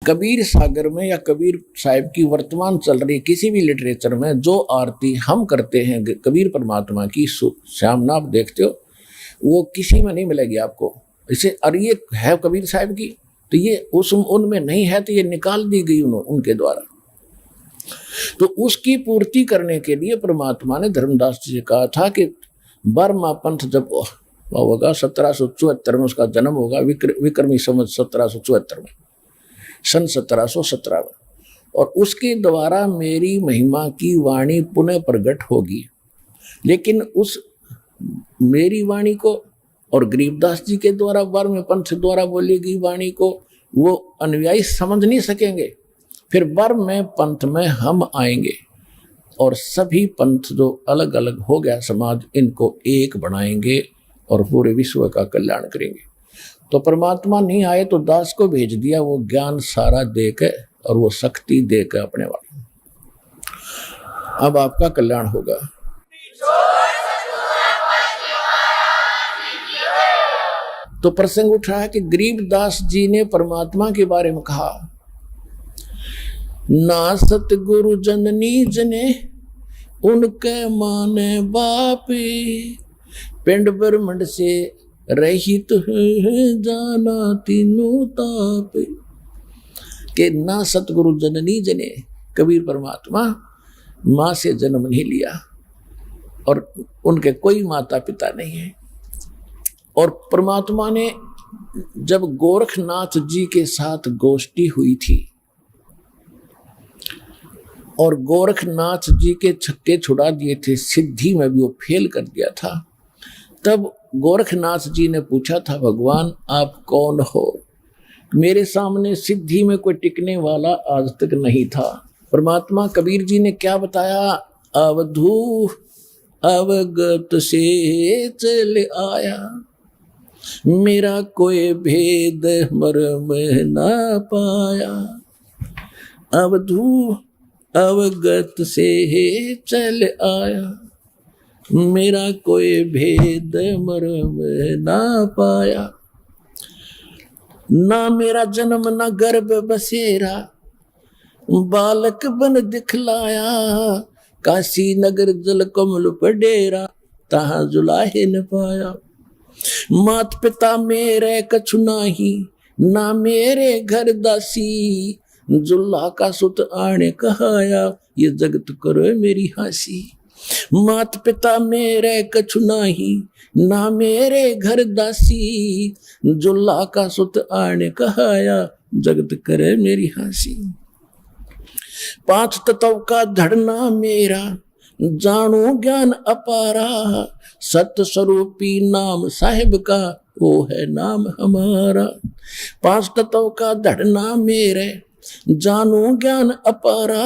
कबीर सागर में या कबीर साहिब की वर्तमान चल रही किसी भी लिटरेचर में जो आरती हम करते हैं कबीर परमात्मा की, श्याम आप देखते हो, वो किसी में नहीं मिलेगी आपको। इसे और ये है कबीर साहिब की, तो ये उस उनमें नहीं है, तो ये निकाल दी गई उनके द्वारा। तो उसकी पूर्ति करने के लिए परमात्मा ने धर्मदास जी से कहा था कि 12वां पंथ जब होगा 1774 में उसका जन्म होगा, विक्रमी संवत 1774 में, सन 1717 में, और उसके द्वारा मेरी महिमा की वाणी पुनः प्रकट होगी। लेकिन उस मेरी वाणी को और गरीबदास जी के द्वारा 12वें पंथ द्वारा बोली गई वाणी को वो अनुयायी समझ नहीं सकेंगे। फिर 12वें पंथ में हम आएंगे और सभी पंथ जो अलग अलग हो गया समाज, इनको एक बनाएंगे और पूरे विश्व का कल्याण करेंगे। तो परमात्मा नहीं आए तो दास को भेज दिया, वो ज्ञान सारा देकर और वो शक्ति देकर अपने वाले। अब आपका कल्याण होगा। तो प्रसंग उठा है कि गरीबदास जी ने परमात्मा के बारे में कहा, ना सतगुरु जननी जने उनके माने बापे, पिंड ब्रह्मंड से रहित जाना तीनों तापे। के ना सतगुरु जननी जने, कबीर परमात्मा माँ से जन्म नहीं लिया और उनके कोई माता पिता नहीं है। और परमात्मा ने जब गोरखनाथ जी के साथ गोष्ठी हुई थी और गोरखनाथ जी के छक्के छुड़ा दिए थे, सिद्धि में भी वो फेल कर दिया था, तब गोरखनाथ जी ने पूछा था, भगवान आप कौन हो? मेरे सामने सिद्धि में कोई टिकने वाला आज तक नहीं था। परमात्मा कबीर जी ने क्या बताया, अवधू अवगत से चल आया, मेरा कोई भेद मर्म ना पाया। अवधू अवगत से चल आया, मेरा कोई भेद मर्म ना पाया। ना मेरा जन्म ना गर्भ बसेरा, बालक बन दिखलाया, काशी नगर जल कमल पडेरा, तहाँ जुलाहे न पाया। मात पिता मेरे कछु नाही, ना मेरे घर दासी, जुल्ला का सुत आने कहाया, ये जगत करो मेरी हासी। मात पिता मेरे कछु नाही, ना मेरे घर दासी, जुल्ला का सुत आने कहाया, जगत करे मेरी हासी। 5 तत्व का धड़ना मेरा, जानो ज्ञान अपारा, सत्य स्वरूपी नाम साहिब का, वो है नाम हमारा। 5 तत्व का धड़ना मेरे, जानो ज्ञान अपारा,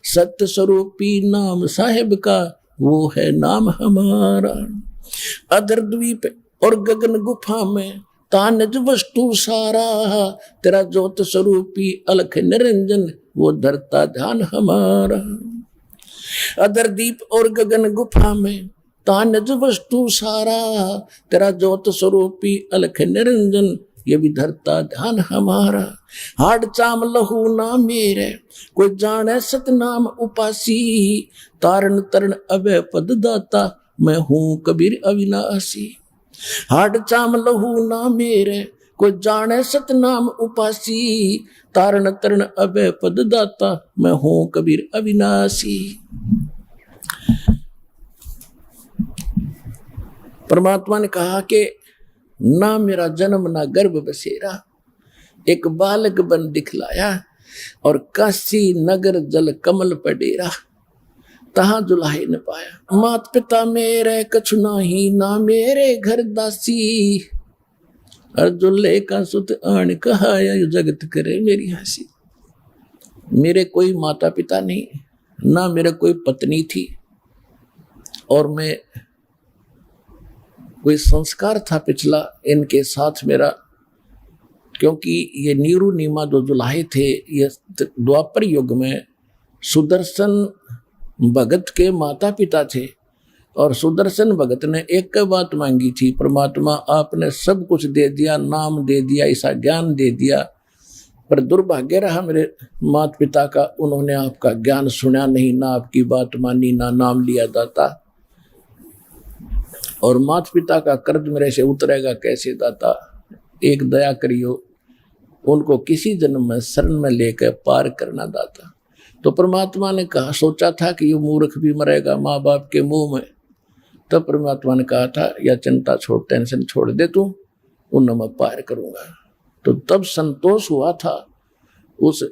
सत्य स्वरूपी नाम साहिब का, वो है नाम हमारा। अधर द्वीप और गगन गुफा में तानज वस्तु सारा, तेरा ज्योत स्वरूपी अलख निरंजन, वो धरता ध्यान हमारा। अधर दीप और गगन गुफा में तानज वस्तु सारा, तेरा ज्योत स्वरूपी अलख निरंजन, ये भी धरता ध्यान हमारा। हाड चाम लहू ना मेरे, कोई जाने सतनाम उपासी, तारण तरण अभय पद दाता, मैं हूं कबीर अविनाशी। हाड चाम लहू ना मेरे, कोई जाने सतनाम उपासी, तारण तरण अभय पद दाता, मैं हूं कबीर अविनाशी। परमात्मा ने कहा कि ना मेरा जन्म ना गर्भ बसेरा, एक बालक बन दिखलाया, और काशी नगर जल कमल पडेरा, तहाँ जुलाहे न पाया। मात पिता मेरे कछु नाही, ना मेरे घर दासी, और जुल्ले का सुत आन कहाया, जगत करे मेरी हंसी। मेरे कोई माता पिता नहीं, ना मेरे कोई पत्नी थी, और मैं कोई संस्कार था पिछला इनके साथ मेरा, क्योंकि ये नीरू नीमा जो जुलाहे थे, ये द्वापर युग में सुदर्शन भगत के माता पिता थे, और सुदर्शन भगत ने एक बात मांगी थी, परमात्मा आपने सब कुछ दे दिया, नाम दे दिया, ऐसा ज्ञान दे दिया, पर दुर्भाग्य रहा मेरे माता पिता का, उन्होंने आपका ज्ञान सुना नहीं, ना आपकी बात मानी, ना नाम लिया दाता। और माता पिता का कर्ज मेरे से उतरेगा कैसे दाता? एक दया करियो, उनको किसी जन्म में शरण में लेकर पार करना दाता। तो परमात्मा ने कहा, सोचा था कि ये मूर्ख भी मरेगा माँ बाप के मुंह में, तब परमात्मा ने कहा था या चिंता छोड़, टेंशन छोड़ दे तू, उन्हें मैं पार करूंगा। तो तब संतोष हुआ था उस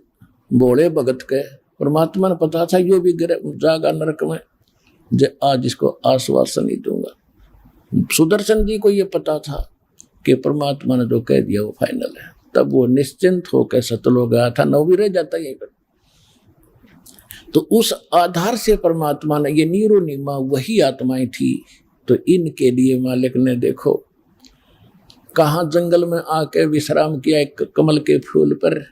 भोले भगत के। परमात्मा ने पता था यो भी जागा नरक में, आज इसको आश्वासन नहीं दूंगा। सुदर्शन जी को ये पता था कि परमात्मा ने जो कह दिया वो फाइनल है, तब वो निश्चिंत होकर सतलोक गया था, नौ भी रह जाता यहीं पर। तो उस आधार से परमात्मा ने, ये नीरो नीमा वही आत्माएं थी। तो इनके लिए मालिक ने देखो कहाँ जंगल में आके विश्राम किया एक कमल के फूल पर,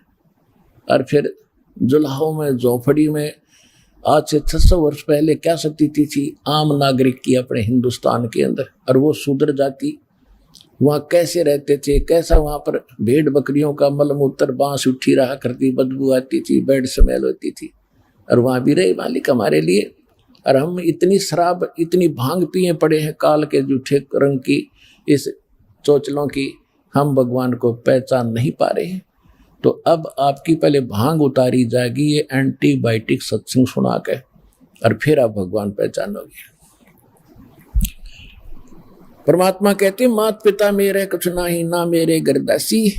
और फिर जुलाहों में झोपड़ी में। आज से 600 वर्ष पहले क्या स्थिति थी आम नागरिक की अपने हिंदुस्तान के अंदर, और वो सुधर जाती। वहाँ कैसे रहते थे, कैसा वहाँ पर भेड़ बकरियों का मलमूत्र बांस उठी रहा करती, बदबू आती थी, बेड स्मेल होती थी, और वहाँ भी रहे मालिक हमारे लिए। और हम इतनी शराब, इतनी भांग पिए पड़े हैं काल के जूठे रंग की, इस चोचलों की, हम भगवान को पहचान नहीं पा रहे हैं। तो अब आपकी पहले भांग उतारी जाएगी ये एंटीबायोटिक सत्संग सुना के, और फिर आप भगवान पहचानोगे। परमात्मा कहते मात पिता मेरे कुछ नाही, ना मेरे गरदासी,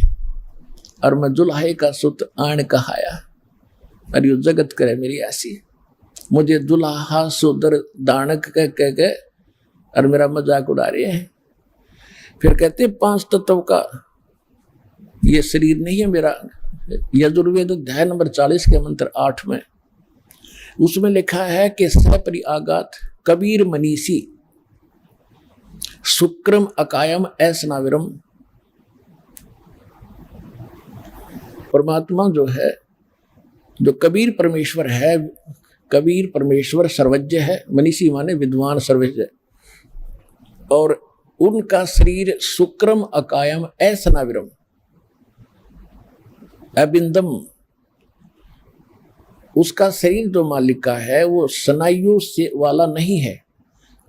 और मैं जुल्हे का सुत आण कहाया, और यो जगत करे मेरी आसी। मुझे दुल्हा सुदर दानक कह के और मेरा मजाक उड़ा रहे हैं। फिर कहते 5 तत्व का ये शरीर नहीं है मेरा। यजुर्वेद अध्याय नंबर 40 के मंत्र 8 में उसमें लिखा है कि सपरि आगात कबीर मनीषी शुक्रम अकायम ऐसनाविरम। परमात्मा जो है, जो कबीर परमेश्वर है, कबीर परमेश्वर सर्वज्ञ है, मनीषी माने विद्वान सर्वज्ञ, और उनका शरीर शुक्रम अकायम ऐसनाविरम अबिंदम। उसका शरीर जो मालिक का है वो स्नायु से वाला नहीं है,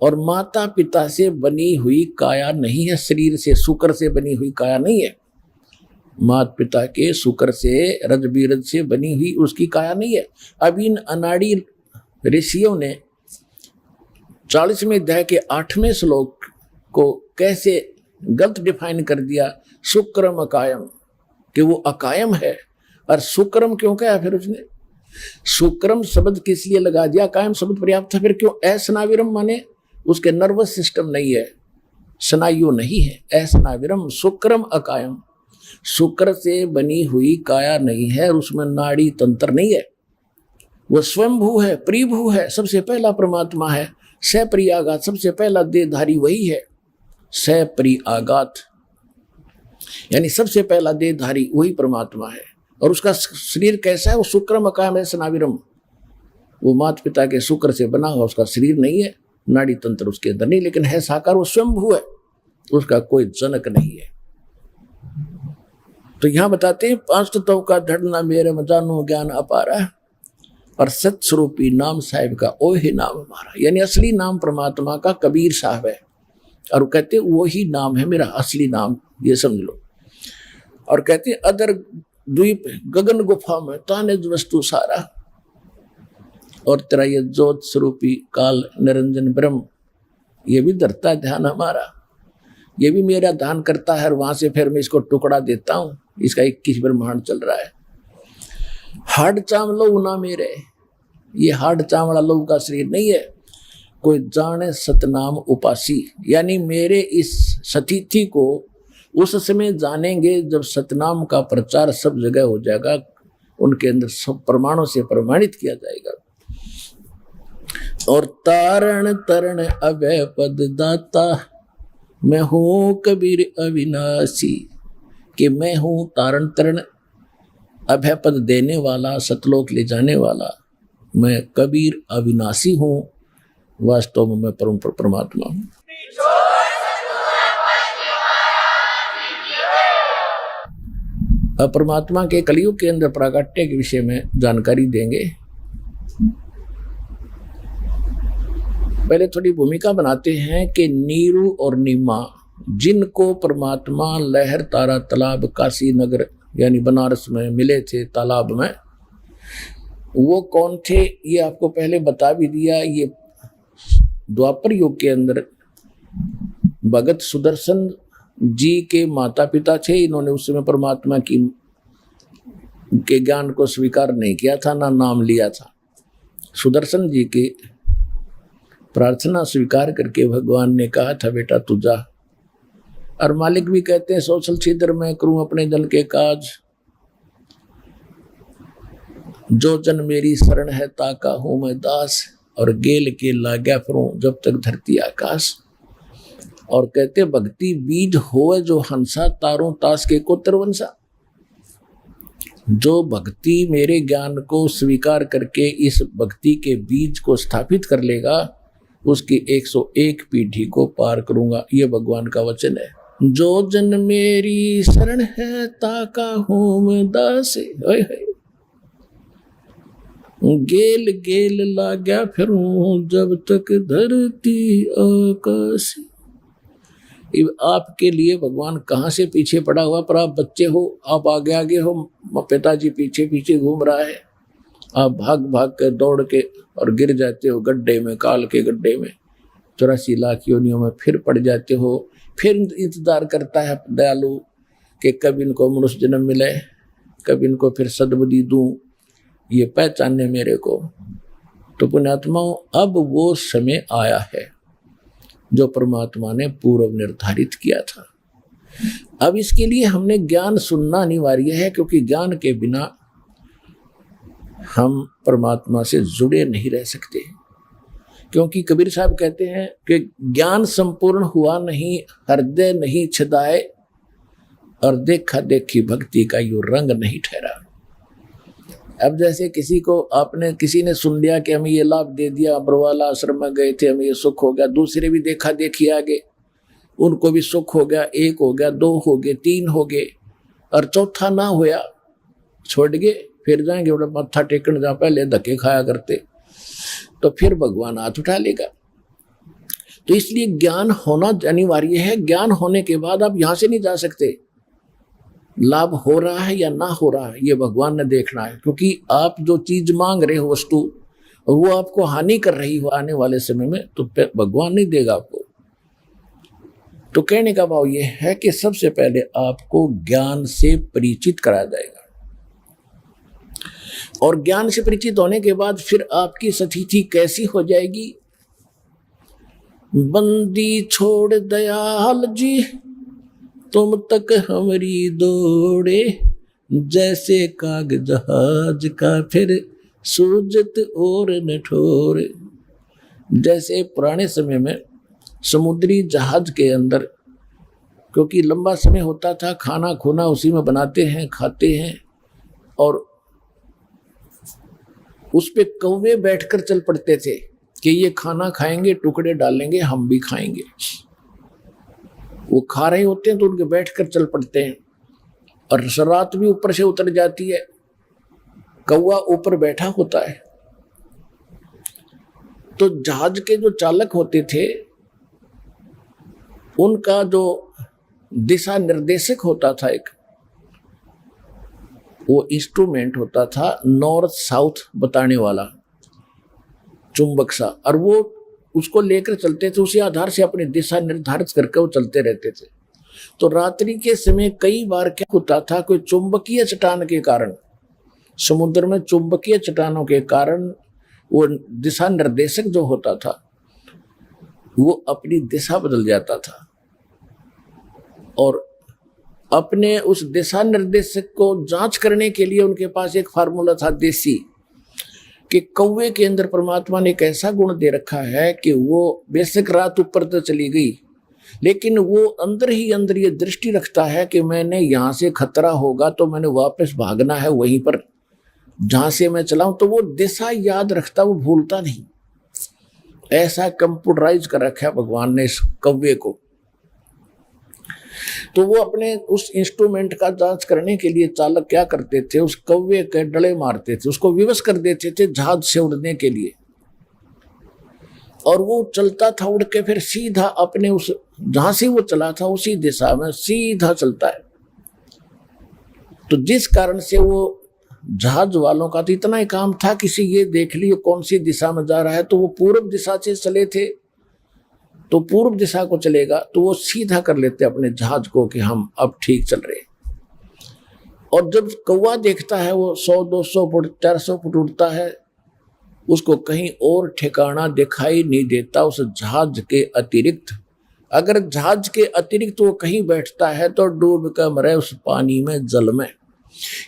और माता पिता से बनी हुई काया नहीं है, शरीर से शुक्र से बनी हुई काया नहीं है। माता पिता के शुक्र से रज बीरज से बनी हुई उसकी काया नहीं है। अब इन अनाड़ी ऋषियों ने 40वें अध्याय के 8वें श्लोक को कैसे गलत डिफाइन कर दिया, शुक्रम अकायम, कि वो अकायम है। और शुक्रम क्यों कहा फिर उसने? शुक्रम शब्द किस लिए लगा दिया? कायम शब्द पर्याप्त था, फिर क्यों ऐसनाविरम? माने उसके नर्वस सिस्टम नहीं है, स्नायु नहीं है। ऐसनाविरम शुक्रम अकायम, शुक्र से बनी हुई काया नहीं है, और उसमें नाड़ी तंत्र नहीं है। वो स्वयंभू है, प्रिभू है, सबसे पहला परमात्मा है। सप्रि आगात, सबसे पहला देहधारी वही है। सप्रि आगात यानी सबसे पहला देहधारी वही परमात्मा है। और उसका शरीर कैसा है? वो शुक्रम अकायम ऐसनाविरम, वो माता पिता के शुक्र से बना हुआ उसका शरीर नहीं है, नाड़ी तंत्र उसके अंदर नहीं, लेकिन है साकार, वो स्वयंभू है, उसका कोई जनक नहीं है। तो यहां बताते हैं 5 तत्व का धड़ना मेरे में जानो ज्ञान अपारा, और सत्स्वरूपी नाम साहिब का ओ ही नाम हमारा। यानी असली नाम परमात्मा का कबीर साहब है, और वो कहते वो ही नाम है मेरा असली नाम, ये समझ लो। और कहते अदर द्वीप गगन गुफा में ताने वस्तु सारा, और तेरा ये ज्योत स्वरूपी काल निरंजन ब्रह्म, ये भी धरता ध्यान हमारा, ये भी मेरा ध्यान करता है, और वहां से फिर मैं इसको टुकड़ा देता हूं। इसका 21 ब्रह्मांड चल रहा है। हाड चाम लो ना मेरे, ये हाड चामड़ा लोग का शरीर नहीं है। कोई जाने सतनाम उपासी, यानी मेरे इस सतिथि को उस समय जानेंगे जब सतनाम का प्रचार सब जगह हो जाएगा, उनके अंदर सब प्रमाणों से प्रमाणित किया जाएगा। और तारण तरण अभय पद दाता, मैं हूं कबीर अविनाशी, कि मैं हूं तारण तरण अभय पद देने वाला, सतलोक ले जाने वाला, मैं कबीर अविनाशी हूं। वास्तव में मैं परम परमात्मा हूं। अब परमात्मा के कलयुग के अंदर प्राकट्य के विषय में जानकारी देंगे। पहले थोड़ी भूमिका बनाते हैं कि नीरू और नीमा, जिनको परमात्मा लहर तारा तालाब काशी नगर यानी बनारस में मिले थे तालाब में, वो कौन थे ये आपको पहले बता भी दिया। ये द्वापर युग के अंदर भगत सुदर्शन जी के माता पिता थे। इन्होंने उस समय परमात्मा के ज्ञान को स्वीकार नहीं किया था, ना नाम लिया था। सुदर्शन जी की प्रार्थना स्वीकार करके भगवान ने कहा था, बेटा तू जा। और मालिक भी कहते हैं, सोशल छिद्र में करूं अपने जन के काज, जो जन मेरी शरण है ताका हूं मैं दास, और गेल के लाग्या फिरूं जब तक धरती आकाश। और कहते भक्ति बीज होए जो हंसा, तारों तास के कोत्र वंशा। जो भक्ति मेरे ज्ञान को स्वीकार करके इस भक्ति के बीज को स्थापित कर लेगा, उसकी 101 पीढ़ी को पार करूंगा, ये भगवान का वचन है। जो जन मेरी शरण है ताका हूं मैं दास, गेल गेल लाग्या फिरूं जब तक धरती आकाश। आपके लिए भगवान कहाँ से पीछे पड़ा हुआ, पर आप बच्चे हो, आप आगे आगे हो, पिताजी पीछे पीछे घूम रहा है, आप भाग भाग के दौड़ के और गिर जाते हो गड्ढे में, काल के गड्ढे में, 84 लाख योनियों में फिर पड़ जाते हो। फिर इंतजार करता है दयालु कि कब इनको मनुष्य जन्म मिले, कब इनको फिर सद्बुद्धि दूं, ये पहचानने मेरे को। तो पुण्यात्माओं, अब वो समय आया है जो परमात्मा ने पूर्व निर्धारित किया था। अब इसके लिए हमने ज्ञान सुनना अनिवार्य है, क्योंकि ज्ञान के बिना हम परमात्मा से जुड़े नहीं रह सकते। क्योंकि कबीर साहब कहते हैं कि ज्ञान संपूर्ण हुआ नहीं, हृदय नहीं छदाए, और देखा देखी भक्ति का यूं रंग नहीं ठहरा। अब जैसे किसी ने सुन लिया कि हमें ये लाभ दे दिया, अब्रवाला आश्रम में गए थे, हमें ये सुख हो गया, दूसरे भी देखा देखी आगे, उनको भी सुख हो गया, 1 हो गया, 2 हो गए, 3 हो गए, और चौथा ना होया, छोड़ गए, फिर जाएंगे बड़ा मत्था टेकन, जहाँ पहले धक्के खाया करते, तो फिर भगवान हाथ उठा लेगा। तो इसलिए ज्ञान होना अनिवार्य है। ज्ञान होने के बाद आप यहां से नहीं जा सकते। लाभ हो रहा है या ना हो रहा है, ये भगवान ने देखना है, क्योंकि आप जो चीज मांग रहे हो वस्तु, और वो आपको हानि कर रही हो आने वाले समय में, तो भगवान नहीं देगा आपको। तो कहने का भाव ये है कि सबसे पहले आपको ज्ञान से परिचित कराया जाएगा, और ज्ञान से परिचित होने के बाद फिर आपकी स्थिति कैसी हो जाएगी। बंदी छोड़ दयाल जी तुम तक हमारी दौड़े, जैसे काग जहाज का फिर सूजत और न ठोरे। जैसे पुराने समय में समुद्री जहाज के अंदर, क्योंकि लंबा समय होता था, खाना खोना उसी में बनाते हैं, खाते हैं, और उस पे कौवे बैठकर चल पड़ते थे कि ये खाना खाएंगे, टुकड़े डालेंगे, हम भी खाएंगे। वो खा रहे होते हैं तो उनके बैठकर चल पड़ते हैं, और शरात भी ऊपर से उतर जाती है, कौवा ऊपर बैठा होता है। तो जहाज के जो चालक होते थे, उनका जो दिशा निर्देशक होता था, एक वो इंस्ट्रूमेंट होता था नॉर्थ साउथ बताने वाला, चुंबक सा, और वो उसको लेकर चलते थे, उसी आधार से अपनी दिशा निर्धारित करके वो चलते रहते थे। तो रात्रि के समय कई बार क्या होता था, कोई चुंबकीय चट्टान के कारण, समुद्र में चुंबकीय चट्टानों के कारण वो दिशा निर्देशक जो होता था वो अपनी दिशा बदल जाता था, और अपने उस दिशा निर्देशक को जांच करने के लिए उनके पास एक फार्मूला था देसी, कि कौवे के अंदर परमात्मा ने एक ऐसा गुण दे रखा है कि वो बेशक रात ऊपर तो चली गई, लेकिन वो अंदर ही अंदर ये दृष्टि रखता है कि मैंने यहाँ से खतरा होगा तो मैंने वापस भागना है वहीं पर जहाँ से मैं चलाऊं, तो वो दिशा याद रखता, वो भूलता नहीं। ऐसा कंप्यूटराइज कर रखा है भगवान ने इस कौवे को। तो वो अपने उस इंस्ट्रूमेंट का जांच करने के लिए चालक क्या करते थे, उस कौवे के डले मारते थे, उसको विवश कर देते थे जहाज से उड़ने के लिए, और वो चलता था उड़ के फिर सीधा अपने उस जहां से वो चला था उसी दिशा में सीधा चलता है। तो जिस कारण से वो जहाज वालों का तो इतना ही काम था, किसी ये देख लियो कौन सी दिशा में जा रहा है, तो वो पूर्व दिशा से चले थे तो पूर्व दिशा को चलेगा, तो वो सीधा कर लेते अपने जहाज को कि हम अब ठीक चल रहे। और जब कौवा देखता है वो 100-200 फुट 400 फुट उड़ता है, उसको कहीं और ठिकाना दिखाई नहीं देता उस जहाज के अतिरिक्त। अगर जहाज के अतिरिक्त वो कहीं बैठता है तो डूब कर मरे उस पानी में, जल में।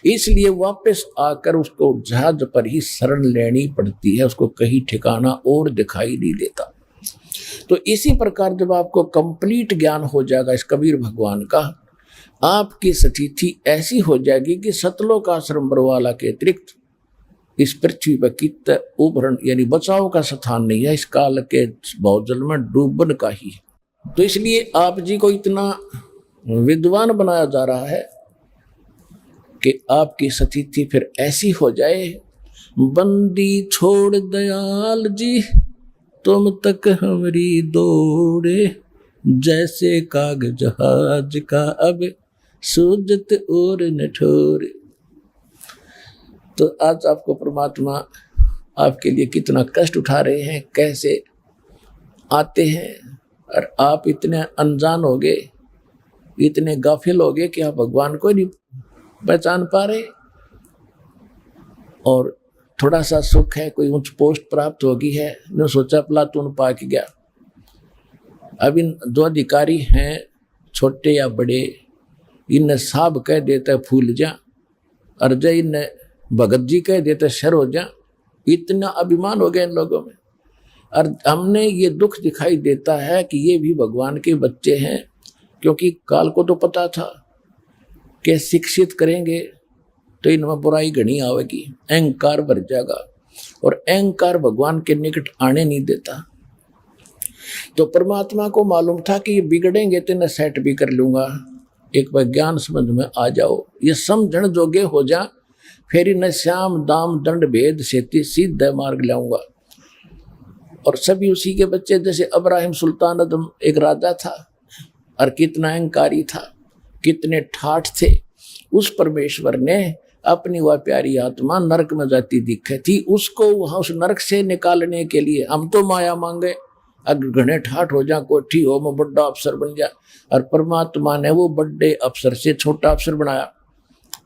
इसलिए वापस आकर उसको जहाज पर ही शरण लेनी पड़ती है, उसको कहीं ठिकाना और दिखाई नहीं देता। तो इसी प्रकार जब आपको कंप्लीट ज्ञान हो जाएगा इस कबीर भगवान का, आपकी स्थिति ऐसी हो जाएगी कि सतलोक आश्रम बरवाला के अतिरिक्त इस पृथ्वी पर कित उभरण यानी बचाव का स्थान नहीं है, इस काल के बहुजल में डूबन का ही है। तो इसलिए आप जी को इतना विद्वान बनाया जा रहा है कि आपकी स्थिति फिर ऐसी हो जाए, बंदी छोड़ दयाल जी तुम तक हमारी दौड़े, जैसे काग जहाज का अब सूजत और न ठोरे। तो आज आपको परमात्मा आपके लिए कितना कष्ट उठा रहे हैं, कैसे आते हैं, और आप इतने अनजान हो गए, इतने गाफिल हो गए कि आप भगवान को नहीं पहचान पा रहे। और थोड़ा सा सुख है, कोई उच्च पोस्ट प्राप्त होगी है, ने सोचा प्लाटून पा के गया। अब इन जो अधिकारी हैं छोटे या बड़े, इन्हें साहब कह देता है फूल जा, और जय इन्हें भगत जी कह देते शर हो जा। इतना अभिमान हो गया इन लोगों में। और हमने ये दुख दिखाई देता है कि ये भी भगवान के बच्चे हैं, क्योंकि काल को तो पता था कि शिक्षित करेंगे तो इनमें बुराई घनी आवेगी, अहंकार भर जाएगा, और अहंकार भगवान के निकट आने नहीं देता। तो परमात्मा को मालूम था कि ये बिगड़ेंगे तो इन्हें सेट भी कर लूंगा, एक बार ज्ञान समझ में आ जाओ, ये समझण जोगे हो जा, फिर इन्हें श्याम दाम दंड भेद से सीधे मार्ग लाऊंगा। और सभी उसी के बच्चे, जैसे अब्राहिम सुल्तान अदम एक राजा था और कितना अहंकारी था, कितने ठाठ थे। उस परमेश्वर ने अपनी वह प्यारी आत्मा नरक में जाती दिखे थी, उसको वहां उस नरक से निकालने के लिए हम तो माया मांगे, अगर घने ठाठ हो जा, कोठी हो मैं बड़ा अफसर बन जा, और परमात्मा ने वो बड़े अफसर से छोटा अफसर बनाया,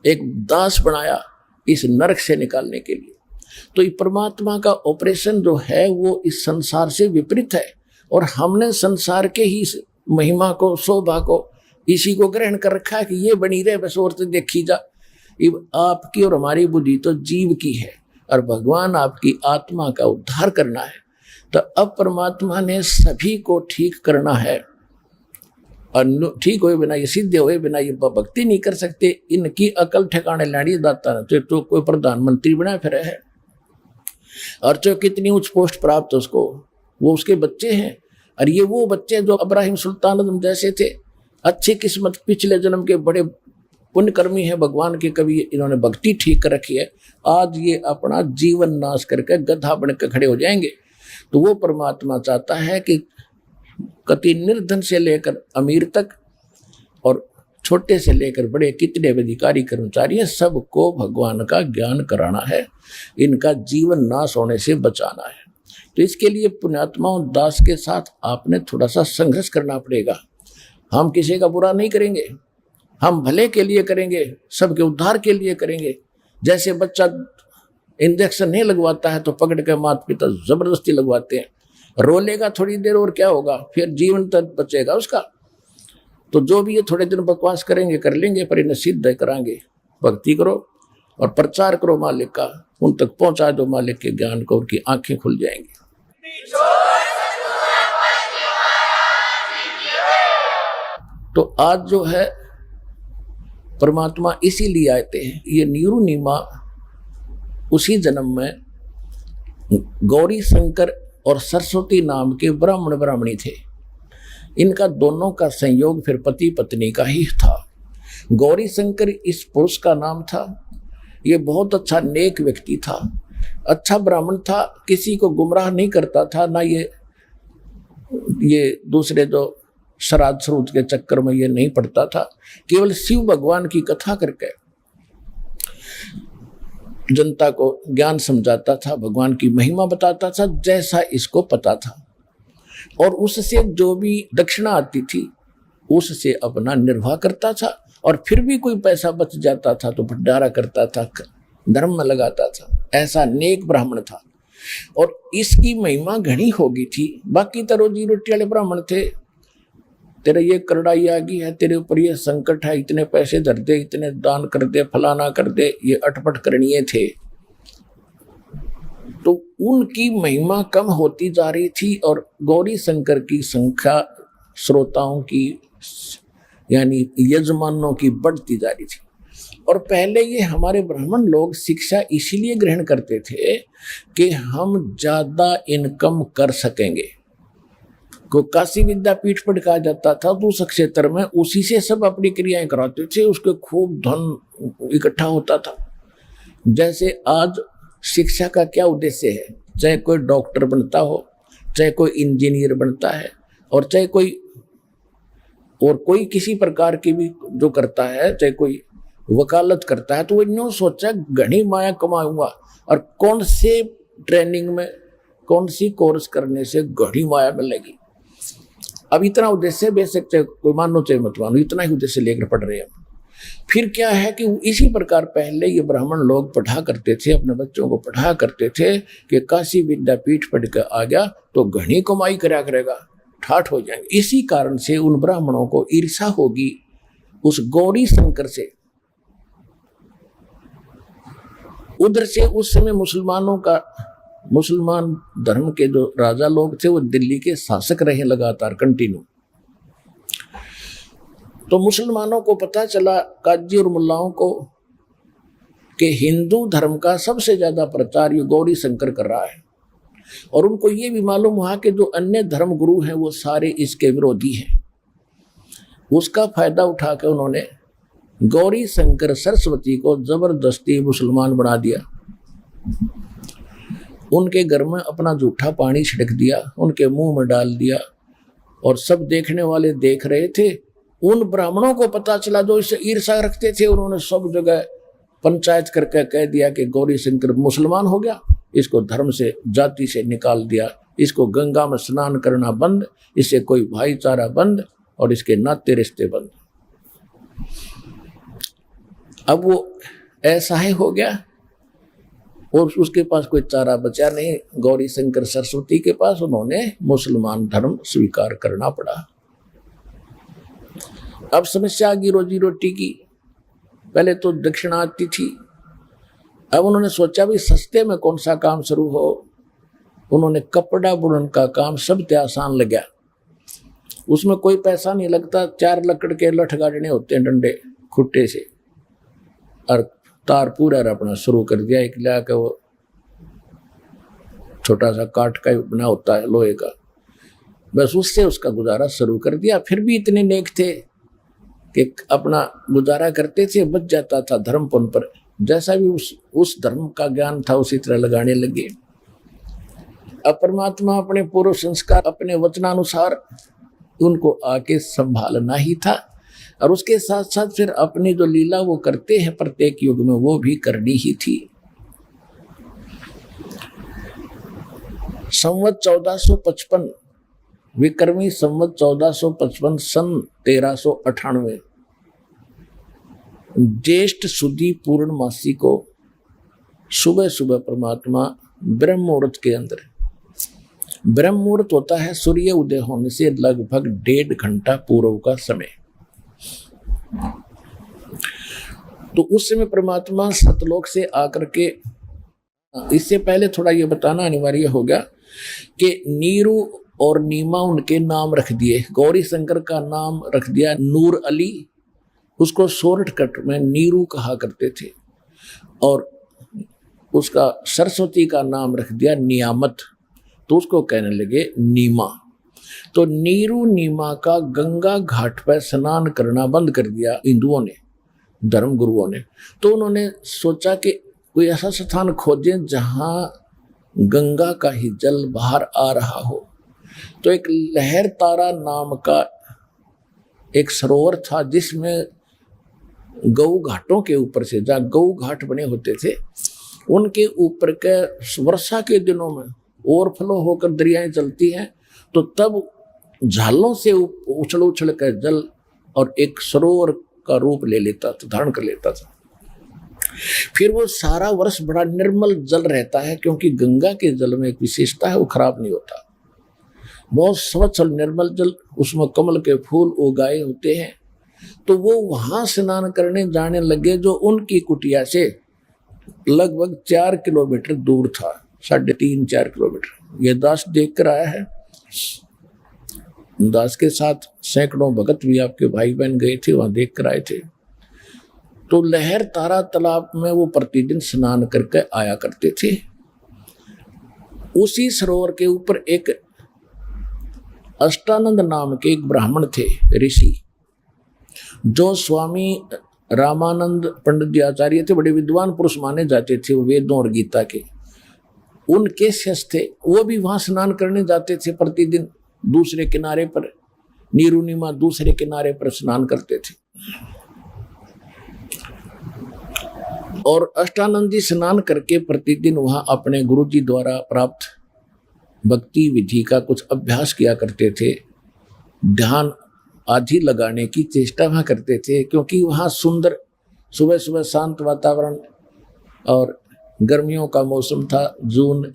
एक दास बनाया इस नरक से निकालने के लिए। तो ये परमात्मा का ऑपरेशन जो है वो इस संसार से विपरीत है, और हमने संसार के ही महिमा को, शोभा को, इसी को ग्रहण कर रखा है कि ये बनी रहे बस, और तो देखी जा। आपकी और हमारी बुद्धि तो जीव की है, और भगवान आपकी आत्मा का उद्धार करना है। तो अब परमात्मा ने सभी को ठीक करना है, और ठीक हुए बिना, ये सिद्ध हुए बिना ये भक्ति नहीं कर सकते। इनकी अकल ठिकाने लाड़ी दाता तो कोई प्रधानमंत्री बना फिर है, और जो कितनी उच्च पोस्ट प्राप्त उसको, वो उसके बच्चे हैं। और ये वो बच्चे जो अब्राहिम सुल्तान अदम जैसे थे, अच्छी किस्मत, पिछले जन्म के बड़े पुण्यकर्मी है भगवान के, कभी इन्होंने भक्ति ठीक कर रखी है, आज ये अपना जीवन नाश करके गधा बनकर खड़े हो जाएंगे। तो वो परमात्मा चाहता है कि कति निर्धन से लेकर अमीर तक, और छोटे से लेकर बड़े कितने अधिकारी कर्मचारी हैं, सबको भगवान का ज्ञान कराना है, इनका जीवन नाश होने से बचाना है। तो इसके लिए पुण्यात्माओं दास के साथ आपने थोड़ा सा संघर्ष करना पड़ेगा। हम किसी का बुरा नहीं करेंगे, हम भले के लिए करेंगे, सबके उद्धार के लिए करेंगे। जैसे बच्चा इंजेक्शन नहीं लगवाता है तो पकड़ के माता पिता जबरदस्ती लगवाते हैं, रोलेगा थोड़ी देर और क्या होगा, फिर जीवन तक बचेगा उसका। तो जो भी ये थोड़े दिन बकवास करेंगे कर लेंगे, पर इन्हें सिद्ध कराएंगे। भक्ति करो और प्रचार करो मालिक का, उन तक पहुंचा दो मालिक के ज्ञान को, उनकी आंखें खुल जाएंगी। तो आज जो है परमात्मा इसीलिए आते हैं, ये नीरू नीमा उसी जन्म में गौरी शंकर और सरस्वती नाम के ब्राह्मण ब्राह्मणी थे। इनका दोनों का संयोग फिर पति पत्नी का ही था। गौरी शंकर इस पुरुष का नाम था। ये बहुत अच्छा नेक व्यक्ति था, अच्छा ब्राह्मण था, किसी को गुमराह नहीं करता था, ना ये दूसरे जो श्राद्ध श्रूद के चक्कर में ये नहीं पड़ता था। केवल शिव भगवान की कथा करके जनता को ज्ञान समझाता था, भगवान की महिमा बताता था जैसा इसको पता था, और उससे जो भी दक्षिणा आती थी उससे अपना निर्वाह करता था, और फिर भी कोई पैसा बच जाता था तो भंडारा करता था, धर्म में लगाता था। ऐसा नेक ब्राह्मण था, और इसकी महिमा घनी होगी थी। बाकी तो रोजी रोटी वाले ब्राह्मण थे, तेरे ये करड़ाई आ गई है, तेरे ऊपर ये संकट है, इतने पैसे धर दे, इतने दान कर दे, फलाना कर दे, ये अटपट करणीय थे। तो उनकी महिमा कम होती जा रही थी, और गौरी शंकर की संख्या श्रोताओं की यानी यजमानों की बढ़ती जा रही थी। और पहले ये हमारे ब्राह्मण लोग शिक्षा इसीलिए ग्रहण करते थे कि हम ज्यादा इनकम कर सकेंगे। को काशी विद्यापीठ पर कहा जाता था तो उस क्षेत्र में उसी से सब अपनी क्रियाएं कराते थे, उसके खूब धन इकट्ठा होता था। जैसे आज शिक्षा का क्या उद्देश्य है, चाहे कोई डॉक्टर बनता हो, चाहे कोई इंजीनियर बनता है, और चाहे कोई किसी प्रकार की भी जो करता है, चाहे कोई वकालत करता है, तो वो यूँ सोचा घनी माया कमाऊंगा, और कौन से ट्रेनिंग में कौन सी कोर्स करने से घनी माया मिलेगी। अब इतना उद्देश्य, बेशक चाहे कोई मानो चाहे मत मानो, इतना ही उद्देश्य लेकर पढ़ रहे हैं। फिर क्या है कि इसी प्रकार पहले ये ब्राह्मण लोग पढ़ा करते थे, अपने बच्चों को पढ़ा करते थे कि काशी विद्यापीठ पढ़ कर आ गया तो घनी कमाई करा करेगा, ठाठ हो जाएंगे। इसी कारण से उन ब्राह्मणों को ईर्षा होगी उस गौरी शंकर से। उधर से उस समय मुसलमान धर्म के जो राजा लोग थे वो दिल्ली के शासक रहे लगातार कंटिन्यू। तो मुसलमानों को पता चला, काजी और मुल्लाओं को, कि हिंदू धर्म का सबसे ज्यादा प्रचार ये गौरी शंकर कर रहा है, और उनको ये भी मालूम हुआ कि जो अन्य धर्म गुरु हैं वो सारे इसके विरोधी हैं। उसका फायदा उठा के उन्होंने गौरी शंकर सरस्वती को जबरदस्ती मुसलमान बना दिया। उनके घर में अपना जूठा पानी छिड़क दिया, उनके मुंह में डाल दिया, और सब देखने वाले देख रहे थे। उन ब्राह्मणों को पता चला जो इससे ईर्षा रखते थे, उन्होंने सब जगह पंचायत करके कह दिया कि गौरी शंकर मुसलमान हो गया, इसको धर्म से जाति से निकाल दिया, इसको गंगा में स्नान करना बंद, इससे कोई भाईचारा बंद, और इसके नाते रिश्ते बंद। अब वो ऐसा ही हो गया, और उसके पास कोई चारा बचा नहीं। गौरी शंकर सरस्वती के पास उन्होंने मुसलमान धर्म स्वीकार करना पड़ा। अब समस्या आ गई रोजी रोटी की। पहले तो दक्षिणा आती थी, अब उन्होंने सोचा भी सस्ते में कौन सा काम शुरू हो। उन्होंने कपड़ा बुनन का काम सबसे आसान लगा, उसमें कोई पैसा नहीं लगता। 4 लकड़ के लठ गाड़ने होते हैं डंडे खुट्टे से, और तार पूरा अपना शुरू कर दिया। एक ला के वो छोटा सा काठ का बना होता है लोहे का, बस उससे उसका गुजारा शुरू कर दिया। फिर भी इतने नेक थे कि अपना गुजारा करते थे, बच जाता था धर्मपन पर। जैसा भी उस धर्म का ज्ञान था उसी तरह लगाने लगे। अब परमात्मा अपने पूर्व संस्कार अपने वचनानुसार उनको आके संभालना ही था, और उसके साथ साथ फिर अपनी जो लीला वो करते हैं प्रत्येक युग में वो भी करनी ही थी। संवत 1455 विक्रमी संवत 1455 सन 1398 ज्येष्ठ सुदी पूर्णमासी को सुबह सुबह परमात्मा ब्रह्म मुहूर्त के अंदर, ब्रह्म मुहूर्त होता है सूर्य उदय होने से लगभग 1.5 घंटा पूर्व का समय, तो उस समय परमात्मा सतलोक से आकर के, इससे पहले थोड़ा ये बताना अनिवार्य हो गया कि नीरू और नीमा उनके नाम रख दिए। गौरी शंकर का नाम रख दिया नूर अली, उसको शॉर्टकट में नीरू कहा करते थे, और उसका सरस्वती का नाम रख दिया नियामत, तो उसको कहने लगे नीमा। तो नीरू नीमा का गंगा घाट पर स्नान करना बंद कर दिया हिंदुओं ने, धर्म गुरुओं ने। तो उन्होंने सोचा कि कोई ऐसा स्थान खोजें जहां गंगा का ही जल बाहर आ रहा हो। तो एक लहर तारा नाम का एक सरोवर था जिसमें गऊ घाटों के ऊपर से, जहाँ गऊ घाट बने होते थे, उनके ऊपर के वर्षा के दिनों में ओवरफ्लो होकर दरियाएं चलती हैं, तो तब झालों से उछल उछल कर जल और एक सरोवर का रूप ले लेता था, धारण कर लेता था। फिर वो सारा वर्ष बड़ा निर्मल जल रहता है, क्योंकि गंगा के जल में एक विशेषता है, वो खराब नहीं होता, बहुत स्वच्छ और निर्मल जल, उसमें कमल के फूल उगाए होते हैं। तो वो वहां स्नान करने जाने लगे, जो उनकी कुटिया से लगभग 4 किलोमीटर दूर था, 3.5-4 किलोमीटर। ये दास देख कर आया है। दास के साथ सैकड़ों भगत भी आपके भाई बहन गए थे, वहां देख कर आए थे। तो लहर तारा तालाब में वो प्रतिदिन स्नान करके आया करते थे। उसी सरोवर के ऊपर एक अष्टानंद नाम के एक ब्राह्मण थे, ऋषि, जो स्वामी रामानंद पंडित जी आचार्य थे, बड़े विद्वान पुरुष माने जाते थे, वो वेदों और गीता के, उनके शिष्य थे। वो भी वहां स्नान करने जाते थे प्रतिदिन, दूसरे किनारे पर, नीरुनिमा दूसरे किनारे पर स्नान करते थे। और अष्टानंद जी स्नान करके प्रतिदिन वहां अपने गुरु जी द्वारा प्राप्त भक्ति विधि का कुछ अभ्यास किया करते थे, ध्यान आदि लगाने की चेष्टा वहां करते थे, क्योंकि वहां सुंदर सुबह सुबह शांत वातावरण और गर्मियों का मौसम था, जून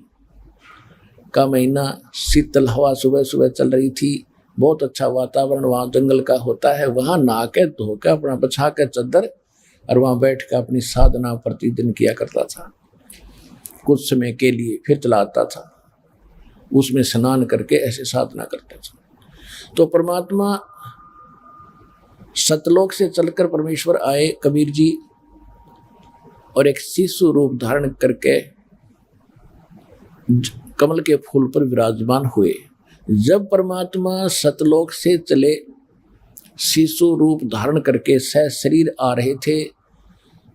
का महीना, शीतल हवा सुबह सुबह चल रही थी, बहुत अच्छा वातावरण वहाँ जंगल का होता है। वहाँ नहा के धो के अपना बिछा के चद्दर और वहाँ बैठ कर अपनी साधना प्रतिदिन किया करता था, कुछ समय के लिए फिर चला आता था, उसमें स्नान करके ऐसे साधना करता था। तो परमात्मा सतलोक से चलकर परमेश्वर आए कबीर जी, और एक शिशु रूप धारण करके कमल के फूल पर विराजमान हुए। जब परमात्मा सतलोक से चले शिशु रूप धारण करके सह शरीर आ रहे थे,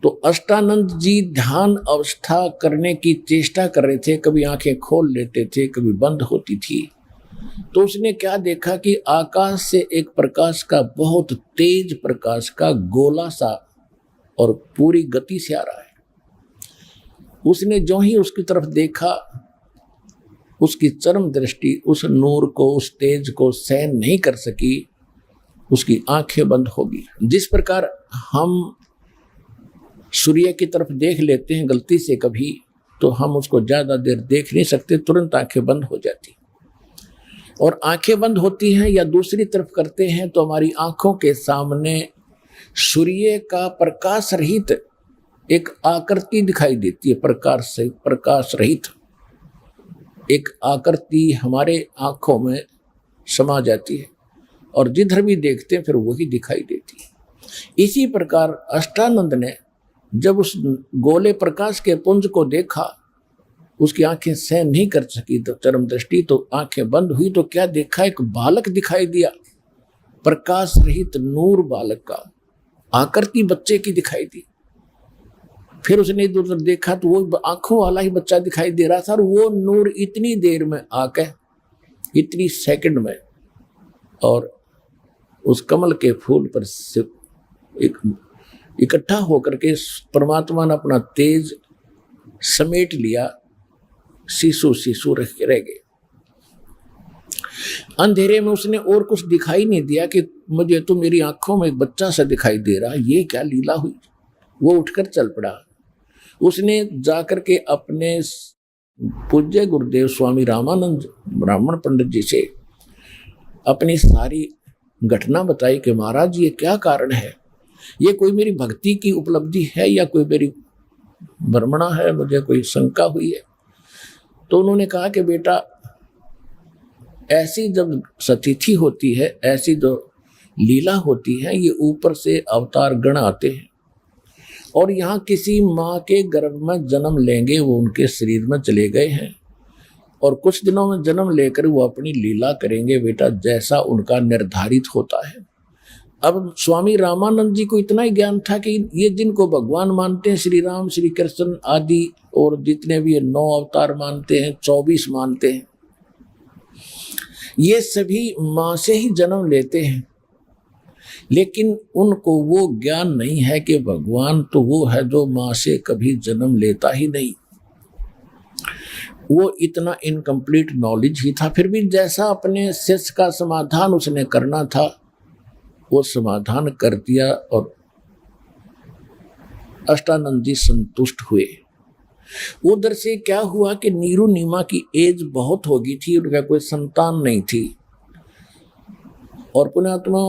तो अष्टानंद जी ध्यान अवस्था करने की चेष्टा कर रहे थे, कभी आंखें खोल लेते थे, कभी बंद होती थी। तो उसने क्या देखा कि आकाश से एक प्रकाश का, बहुत तेज प्रकाश का गोला सा और पूरी गति से आ रहा है। उसने जो ही उसकी तरफ देखा, उसकी चरम दृष्टि उस नूर को, उस तेज को सहन नहीं कर सकी, उसकी आंखें बंद होगी। जिस प्रकार हम सूर्य की तरफ देख लेते हैं गलती से कभी, तो हम उसको ज्यादा देर देख नहीं सकते, तुरंत आंखें बंद हो जाती। और आंखें बंद होती हैं या दूसरी तरफ करते हैं तो हमारी आंखों के सामने सूर्य का प्रकाश रहित एक आकृति दिखाई देती है, प्रकाश रहित एक आकृति हमारे आंखों में समा जाती है, और जिधर भी देखते हैं फिर वही दिखाई देती है। इसी प्रकार अष्टानंद ने जब उस गोले प्रकाश के पुंज को देखा, उसकी आंखें सहन नहीं कर सकी, तो चरम दृष्टि, तो आंखें बंद हुई। तो क्या देखा, एक बालक दिखाई दिया, प्रकाश रहित नूर बालक का, आकृति बच्चे की दिखाई दी। फिर उसने इधर उधर देखा तो वो आंखों वाला ही बच्चा दिखाई दे रहा था, और वो नूर इतनी देर में आके, इतनी सेकंड में, और उस कमल के फूल पर से एक इकट्ठा होकर के परमात्मा ने अपना तेज समेट लिया, शिशु रह गए। अंधेरे में उसने और कुछ दिखाई नहीं दिया कि मुझे तो मेरी आंखों में एक बच्चा सा दिखाई दे रहा, ये क्या लीला हुई। वो उठकर चल पड़ा। उसने जाकर के अपने पूज्य गुरुदेव स्वामी रामानंद ब्राह्मण पंडित जी से अपनी सारी घटना बताई कि महाराज ये क्या कारण है, ये कोई मेरी भक्ति की उपलब्धि है या कोई मेरी भ्रमणा है, मुझे कोई शंका हुई है। तो उन्होंने कहा कि बेटा, ऐसी जब सतिथि होती है, ऐसी जो लीला होती है, ये ऊपर से अवतार गण आते हैं और यहाँ किसी माँ के गर्भ में जन्म लेंगे, वो उनके शरीर में चले गए हैं, और कुछ दिनों में जन्म लेकर वो अपनी लीला करेंगे बेटा, जैसा उनका निर्धारित होता है। अब स्वामी रामानंद जी को इतना ही ज्ञान था कि ये जिनको भगवान मानते हैं, श्री राम, श्री कृष्ण आदि, और जितने भी 9 अवतार मानते हैं, 24 मानते हैं, ये सभी माँ से ही जन्म लेते हैं। लेकिन उनको वो ज्ञान नहीं है कि भगवान तो वो है जो माँ से कभी जन्म लेता ही नहीं। वो इतना इनकम्प्लीट नॉलेज ही था। फिर भी जैसा अपने शिष्य का समाधान उसने करना था वो समाधान कर दिया, और अष्टानंद जी संतुष्ट हुए। उधर से क्या हुआ कि नीरू नीमा की एज बहुत हो गई थी, उनका कोई संतान नहीं थी। और पुण्यात्मा,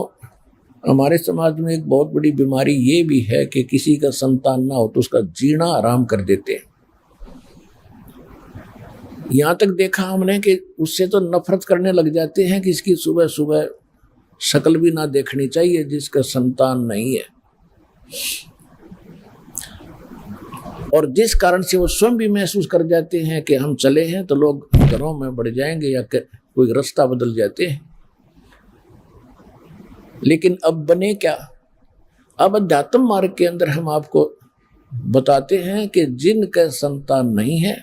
हमारे समाज में एक बहुत बड़ी बीमारी ये भी है कि किसी का संतान ना हो तो उसका जीना आराम कर देते हैं। यहाँ तक देखा हमने कि उससे तो नफरत करने लग जाते हैं कि इसकी सुबह सुबह शक्ल भी ना देखनी चाहिए जिसका संतान नहीं है। और जिस कारण से वो स्वयं भी महसूस कर जाते हैं कि हम चले हैं तो लोग घरों में बढ़ जाएंगे या कोई रास्ता बदल जाते हैं। लेकिन अब बने क्या? अब अध्यात्म मार्ग के अंदर हम आपको बताते हैं कि जिनका संतान नहीं है,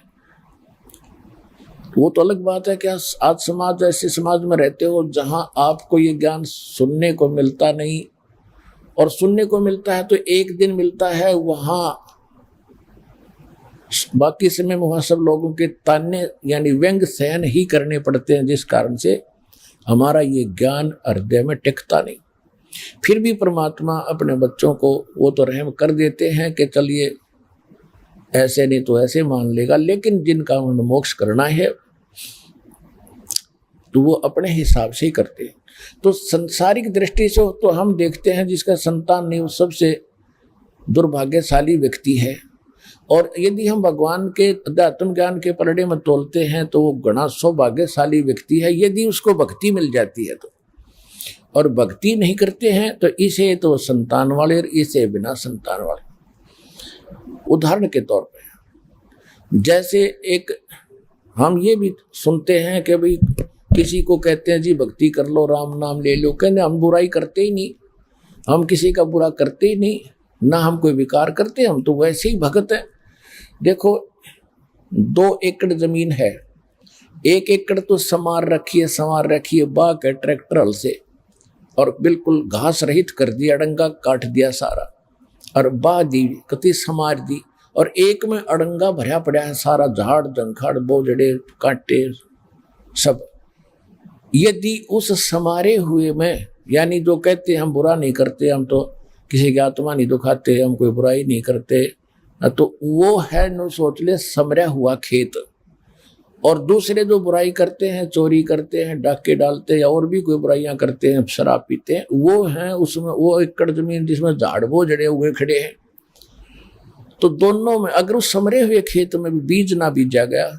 वो तो अलग बात है कि आज समाज, ऐसे समाज में रहते हो जहां आपको ये ज्ञान सुनने को मिलता नहीं, और सुनने को मिलता है तो एक दिन मिलता है, वहां बाकी समय वहां सब लोगों के ताने यानी व्यंग सहन ही करने पड़ते हैं, जिस कारण से हमारा ये ज्ञान हृदय में टिकता नहीं। फिर भी परमात्मा अपने बच्चों को वो तो रहम कर देते हैं कि चलिए ऐसे नहीं तो ऐसे मान लेगा, लेकिन जिनका उन्हें मोक्ष करना है तो वो अपने हिसाब से ही करते हैं। तो संसारिक दृष्टि से तो हम देखते हैं जिसका संतान नहीं वो सबसे दुर्भाग्यशाली व्यक्ति है। और यदि हम भगवान के अध्यात्म ज्ञान के पलड़े में तोलते हैं तो वो घना सौभाग्यशाली व्यक्ति है यदि उसको भक्ति मिल जाती है तो। और भक्ति नहीं करते हैं तो इसे तो संतान वाले और इसे बिना संतान वाले। उदाहरण के तौर पे जैसे एक हम ये भी सुनते हैं कि भाई किसी को कहते हैं जी भक्ति कर लो, राम नाम ले लो, कहते हम बुराई करते ही नहीं, हम किसी का बुरा करते ही नहीं, ना हम कोई विकार करते, हम तो वैसे ही भगत हैं। देखो 2 एकड़ जमीन है, 1 एकड़ तो संवार रखी है बाग है ट्रैक्टर हल से, और बिल्कुल घास रहित कर दिया, अड़ंगा काट दिया सारा, और बा दी कति समार दी, और एक में अड़ंगा भरा पड़ा है सारा, झाड़ जंखाड़ बोझड़े कांटे सब। यदि उस समारे हुए में, यानी जो कहते हैं हम बुरा नहीं करते, हम तो किसी की आत्मा नहीं दुखाते, हम कोई बुराई नहीं करते, तो वो है नो सोच ले समरा हुआ खेत। और दूसरे जो बुराई करते हैं, चोरी करते हैं, डाके डालते हैं, या और भी कोई बुराइयां करते हैं, शराब पीते हैं, वो हैं उसमें वो एकड़ जमीन जिसमें झाड़ बोझड़े हुए खड़े हैं। तो दोनों में अगर उस समरे हुए खेत में भी बीज ना बीजा गया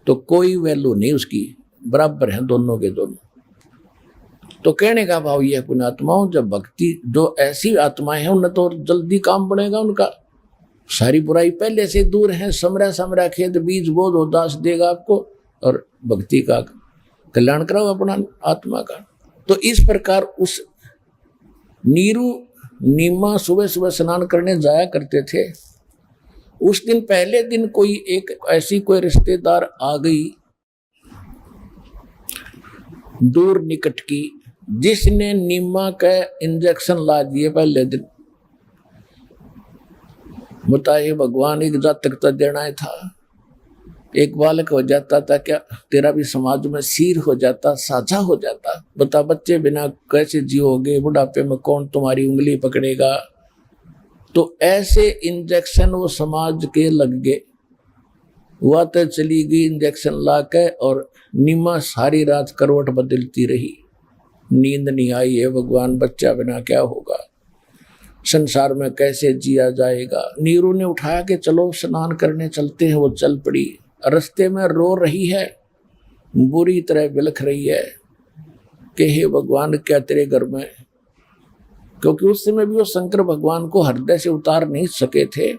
तो कोई वैल्यू नहीं उसकी, बराबर है दोनों के दोनों। तो कहने का भाव यह पुण्यात्माओं, जब भक्ति जो ऐसी आत्माएं हैं उन्हें तो जल्दी काम बढ़ेगा उनका, सारी बुराई पहले से दूर है, समरा समरा खेत बीज बोध उदास देगा आपको, और भक्ति का कल्याण कराओ अपना आत्मा का। तो इस प्रकार उस नीरू नीमा सुबह सुबह स्नान करने जाया करते थे। उस दिन पहले दिन कोई एक ऐसी कोई रिश्तेदार आ गई दूर निकट की, जिसने नीमा का इंजेक्शन ला दिए पहले दिन। बताइए भगवान एक जातक तो देना ही था, एक बालक हो जाता था क्या, तेरा भी समाज में सिर हो जाता, साझा हो जाता। बता बच्चे बिना कैसे जियोगे, बुढ़ापे में कौन तुम्हारी उंगली पकड़ेगा। तो ऐसे इंजेक्शन वो समाज के लग गए। वह तो चली गई इंजेक्शन ला के, और नीमा सारी रात करवट बदलती रही, नींद नहीं आई है भगवान, बच्चा बिना क्या होगा, संसार में कैसे जिया जाएगा। नीरू ने उठाया कि चलो स्नान करने चलते हैं। वो चल पड़ी, रास्ते में रो रही है, बुरी तरह बिलख रही है कि हे भगवान क्या तेरे घर में, क्योंकि उस समय भी वो शंकर भगवान को हृदय से उतार नहीं सके थे।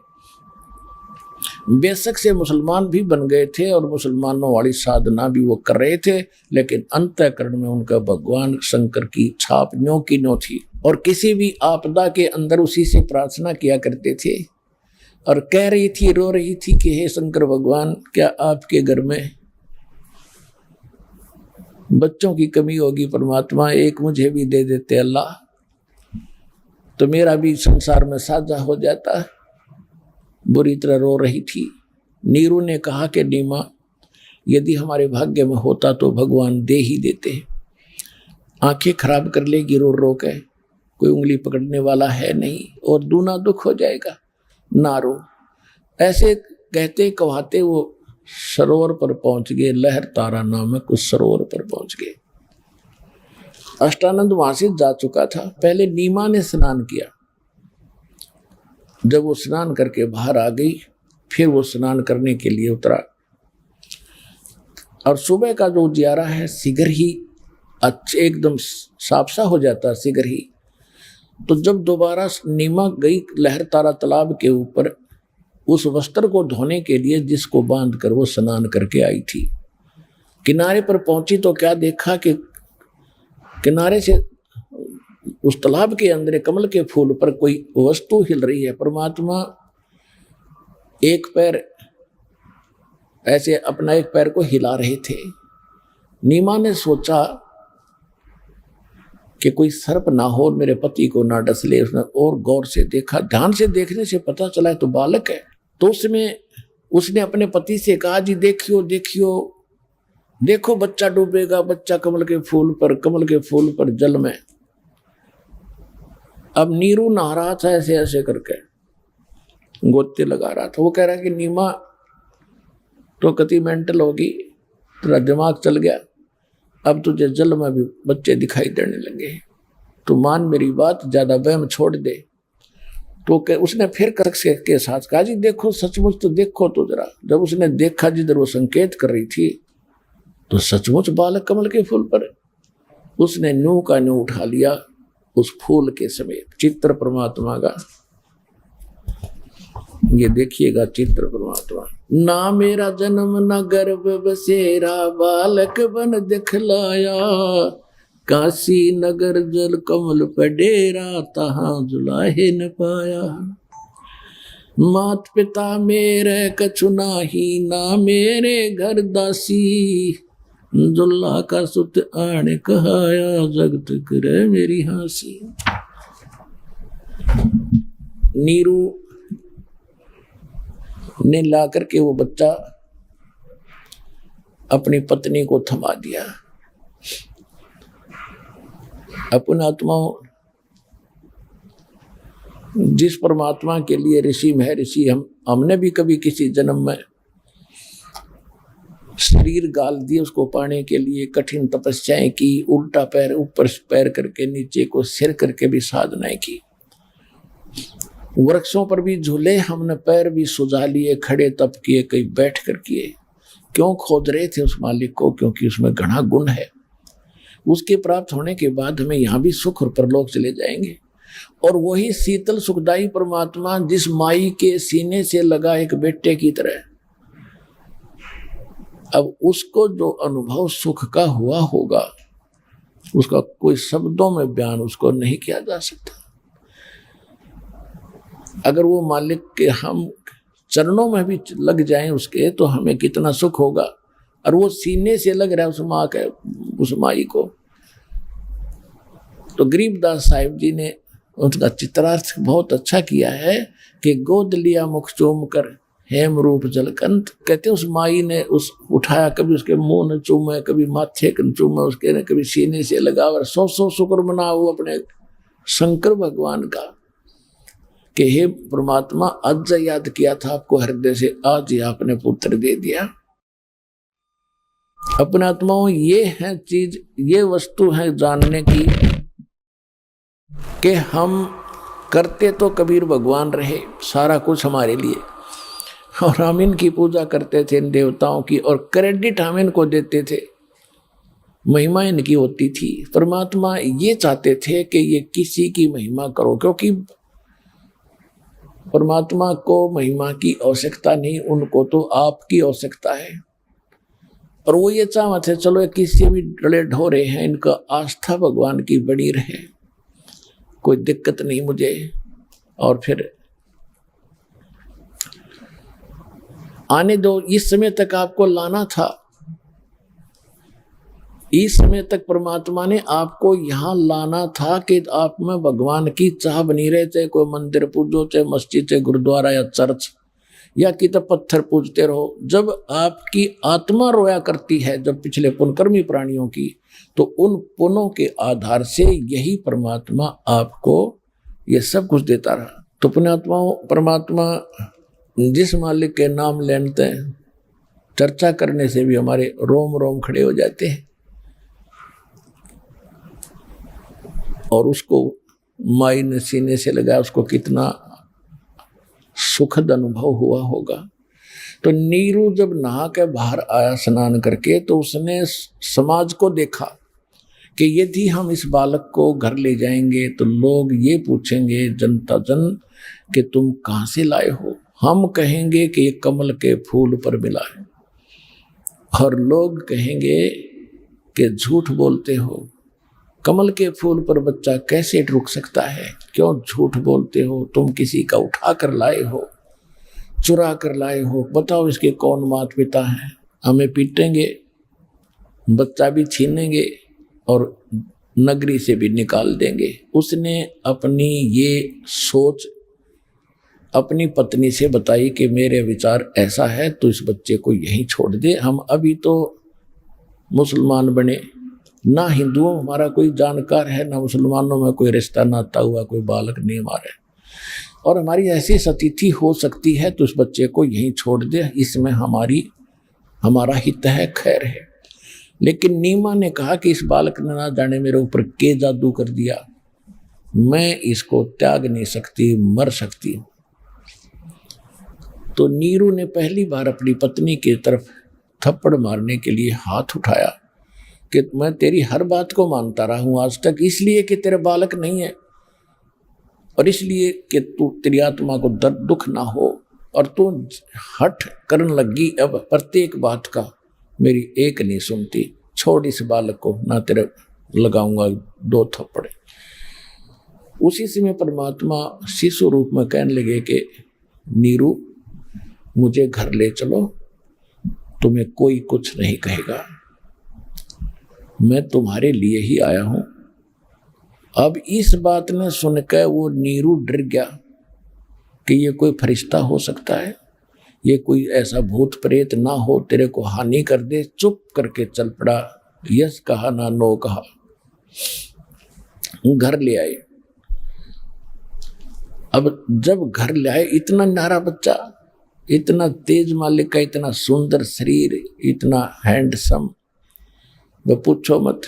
बेशक से मुसलमान भी बन गए थे और मुसलमानों वाली साधना भी वो कर रहे थे, लेकिन अंतःकरण में उनका भगवान शंकर की छाप न्यों की न्यों थी। और किसी भी आपदा के अंदर उसी से प्रार्थना किया करते थे और कह रही थी, रो रही थी कि हे शंकर भगवान, क्या आपके घर में बच्चों की कमी होगी? परमात्मा एक मुझे भी दे देते अल्लाह, तो मेरा भी संसार में साझा हो जाता। बुरी तरह रो रही थी। नीरू ने कहा कि नीमा, यदि हमारे भाग्य में होता तो भगवान दे ही देते। आंखें खराब कर लेगी रो रो के, कोई उंगली पकड़ने वाला है नहीं और दूना दुख हो जाएगा, ना रो। ऐसे कहते कहते वो सरोवर पर पहुंच गए। लहर तारा नामक उस सरोवर पर पहुंच गए। अष्टानंद वहां से जा चुका था। पहले नीमा ने स्नान किया। जब वो स्नान करके बाहर आ गई, फिर वो स्नान करने के लिए उतरा। और सुबह का जो उजियारा है शीघ्र ही अच्छे एकदम साफ सा हो जाता शीघ्र ही। तो जब दोबारा नीमा गई लहर तारा तालाब के ऊपर उस वस्त्र को धोने के लिए जिसको बांध कर वो स्नान करके आई थी, किनारे पर पहुंची तो क्या देखा कि किनारे से उस तालाब के अंदर कमल के फूल पर कोई वस्तु हिल रही है। परमात्मा एक पैर ऐसे अपना एक पैर को हिला रहे थे। नीमा ने सोचा कि कोई सर्प ना हो और मेरे पति को ना डस ले। उसने और गौर से देखा। ध्यान से देखने से पता चला तो बालक है। तो उसमें उसने अपने पति से कहा, जी देखियो देखियो देखो, बच्चा डूबेगा, बच्चा कमल के फूल पर जल में। अब नीरू नहा रहा था ऐसे ऐसे करके, गोते लगा रहा था। वो कह रहा है कि नीमा तो कति मेंटल होगी, तेरा दिमाग चल गया, अब तुझे जल में भी बच्चे दिखाई देने लगे, तो मान मेरी बात, ज्यादा वहम छोड़ दे। तो उसने फिर के साथ कहा, जी देखो सचमुच तो देखो तो जरा। जब उसने देखा जिधर वो संकेत कर रही थी तो सचमुच बालक कमल के फूल पर। उसने न्यू का न्यू उठा लिया उस फूल के समेत। चित्र परमात्मा का ये देखिएगा, चित्र परमात्मा। ना मेरा जन्म न गर्भ बसेरा, बालक बन दिखलाया, काशी नगर जल कमल पे डेरा, तहां जुलाहे न पाया। मात पिता मेरे कछु नाही, ना मेरे घर दासी, जुल्ला का सुत आने कहाया, जगत करे मेरी हासी। नीरू ने ला करके वो बच्चा अपनी पत्नी को थमा दिया। अपने आत्माओं, जिस परमात्मा के लिए ऋषि महर्षि हमने भी कभी किसी जन्म में शरीर गाल दिए उसको पाने के लिए कठिन तपस्याएं की, उल्टा पैर ऊपर पैर करके नीचे को सिर करके भी साधनाएं की। वृक्षों पर भी झूले हमने, पैर भी सुझा लिए, खड़े तप किए, कई बैठ कर किए। क्यों खोद रहे थे उस मालिक को? क्योंकि उसमें घना गुण है। उसके प्राप्त होने के बाद हमें यहाँ भी सुख और परलोक चले जाएंगे। और वही शीतल सुखदायी परमात्मा जिस माई के सीने से लगा एक बेटे की तरह, अब उसको जो अनुभव सुख का हुआ होगा उसका कोई शब्दों में बयान उसको नहीं किया जा सकता। अगर वो मालिक के हम चरणों में भी लग जाएं उसके, तो हमें कितना सुख होगा। और वो सीने से लग रहा है उस माँ के, उस माई को। तो गरीबदास साहिब जी ने उनका चित्रार्थ बहुत अच्छा किया है कि गोद लिया मुख चूम कर हेम रूप जलकंत। कहते उस माई ने उस उठाया, कभी उसके मुंह ने चूमे, कभी माथे के चूमे उसके ने, कभी सीने से लगा। और सौ शुक्र मनाओ अपने शंकर भगवान का कि हे परमात्मा, आज याद किया था आपको हृदय से, आज ही आपने पुत्र दे दिया। अपने आत्माओं, ये है चीज, ये वस्तु है जानने की कि हम करते तो कबीर भगवान रहे सारा कुछ हमारे लिए, और हम इनकी पूजा करते थे इन देवताओं की, और क्रेडिट हम इनको देते थे, महिमा इनकी होती थी। परमात्मा ये चाहते थे कि ये किसी की महिमा करो, क्योंकि परमात्मा को महिमा की आवश्यकता नहीं, उनको तो आपकी आवश्यकता है। और वो ये चाहते थे चलो किसी भी डले ढोरे हैं, इनका आस्था भगवान की बनी रहे, कोई दिक्कत नहीं मुझे। और फिर आने दो, इस समय तक आपको लाना था, इस समय तक परमात्मा ने आपको यहां लाना था कि आप में भगवान की चाह बनी रहे, चाहे कोई मंदिर पूजो, चाहे मस्जिद, चाहे गुरुद्वारा या चर्च, या कि तो पत्थर पूजते रहो। जब आपकी आत्मा रोया करती है, जब पिछले पुनकर्मी प्राणियों की, तो उन पुनों के आधार से यही परमात्मा आपको ये सब कुछ देता रहा। तो पुण्यात्माओं, परमात्मा जिस मालिक के नाम लेते हैं, चर्चा करने से भी हमारे रोम रोम खड़े हो जाते हैं, और उसको माई ने सीने से लगाया, उसको कितना सुखद अनुभव हुआ होगा। तो नीरू जब नहा के बाहर आया स्नान करके, तो उसने समाज को देखा कि यदि हम इस बालक को घर ले जाएंगे तो लोग ये पूछेंगे, जनता जन, कि तुम कहाँ से लाए हो। हम कहेंगे कि ये कमल के फूल पर मिला है, और लोग कहेंगे कि झूठ बोलते हो, कमल के फूल पर बच्चा कैसे रुक सकता है, क्यों झूठ बोलते हो, तुम किसी का उठा कर लाए हो, चुरा कर लाए हो, बताओ इसके कौन माता पिता हैं। हमें पीटेंगे, बच्चा भी छीनेंगे और नगरी से भी निकाल देंगे। उसने अपनी ये सोच अपनी पत्नी से बताई कि मेरे विचार ऐसा है, तो इस बच्चे को यहीं छोड़ दे। हम अभी तो मुसलमान बने, ना हिंदुओं हमारा कोई जानकार है, ना मुसलमानों में कोई रिश्ता नाता हुआ, कोई बालक नहीं हमारे, और हमारी ऐसी सतिथि हो सकती है, तो इस बच्चे को यहीं छोड़ दे, इसमें हमारा हित है, खैर है। लेकिन नीमा ने कहा कि इस बालक ने ना जाने मेरे ऊपर के जादू कर दिया, मैं इसको त्याग नहीं सकती, मर सकती हूं। तो नीरू ने पहली बार अपनी पत्नी की तरफ थप्पड़ मारने के लिए हाथ उठाया कि मैं तेरी हर बात को मानता रहा हूं आज तक, इसलिए कि तेरे बालक नहीं है, और इसलिए कि तू तेरी आत्मा को दर्द दुख ना हो, और तू हठ करने लगी अब प्रत्येक बात का, मेरी एक नहीं सुनती, छोड़ इस बालक को, ना तेरे लगाऊंगा 2 थप्पड़। उसी समय परमात्मा शिशु रूप में कहने लगे कि नीरू मुझे घर ले चलो, तुम्हें कोई कुछ नहीं कहेगा, मैं तुम्हारे लिए ही आया हूं। अब इस बात ने सुनकर वो नीरू डर गया कि ये कोई फरिश्ता हो सकता है, ये कोई ऐसा भूत प्रेत ना हो तेरे को हानि कर दे। चुप करके चल पड़ा, यस कहा ना नो कहा, घर ले आए। अब जब घर ले आए, इतना न्यारा बच्चा, इतना तेज मालिक का, इतना सुंदर शरीर, इतना हैंडसम, वह पूछो मत,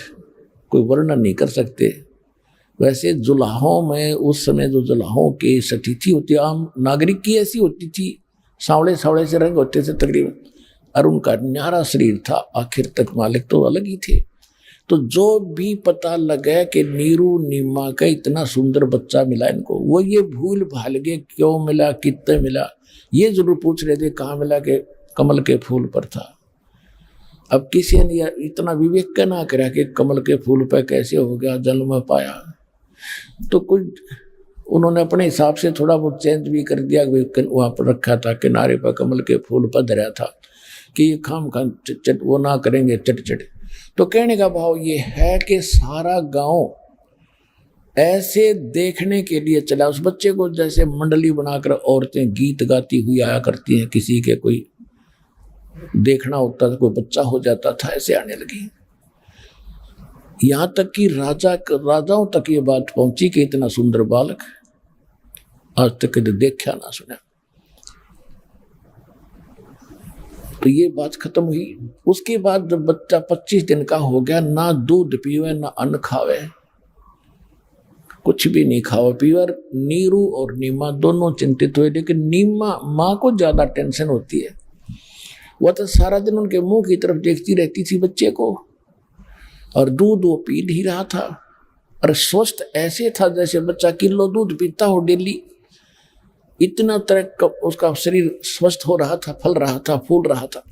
कोई वर्णन नहीं कर सकते। वैसे जुलाहों में उस समय जो जुलाहों की सतिथि होती, आम नागरिक की ऐसी होती थी, सांवले सांवले से रंग होते थे तकरीबन, और उनका न्यारा शरीर था। आखिर तक मालिक तो अलग ही थे। तो जो भी पता लगा कि नीरू नीमा का इतना सुंदर बच्चा मिला इनको, वो ये भूल भाल गए क्यों मिला, कितने मिला, ये जरूर पूछ रहे थे कहाँ मिला, के कमल के फूल पर था। अब किसी ने इतना विवेक ना करा कि कमल के फूल पर कैसे हो गया, जल में पाया, तो कुछ उन्होंने अपने हिसाब से थोड़ा बहुत चेंज भी कर दिया। वहां पर रखा था किनारे पर कमल के फूल पर धरा था कि ये खाम खान चट वो ना करेंगे चट चट। तो कहने का भाव ये है कि सारा गांव ऐसे देखने के लिए चला उस बच्चे को, जैसे मंडली बनाकर औरतें गीत गाती हुई आया करती हैं, किसी के कोई देखना होता था, कोई बच्चा हो जाता था, ऐसे आने लगी। यहां तक कि राजाओं तक ये बात पहुंची कि इतना सुंदर बालक आज तक देखा ना सुना। तो ये बात खत्म हुई। उसके बाद जब बच्चा 25 दिन का हो गया, ना दूध पीवे ना अन्न खावे, कुछ भी नहीं खावा पीवा। नीरू और नीमा दोनों चिंतित हुए, लेकिन नीमा माँ को ज्यादा टेंशन होती है। वह तो सारा दिन उनके मुंह की तरफ देखती रहती थी बच्चे को, और दूध वो पी नहीं रहा था, और स्वस्थ ऐसे था जैसे बच्चा किलो दूध पीता हो डेली। इतना तरह उसका शरीर स्वस्थ हो रहा था, फल रहा था, फूल रहा था।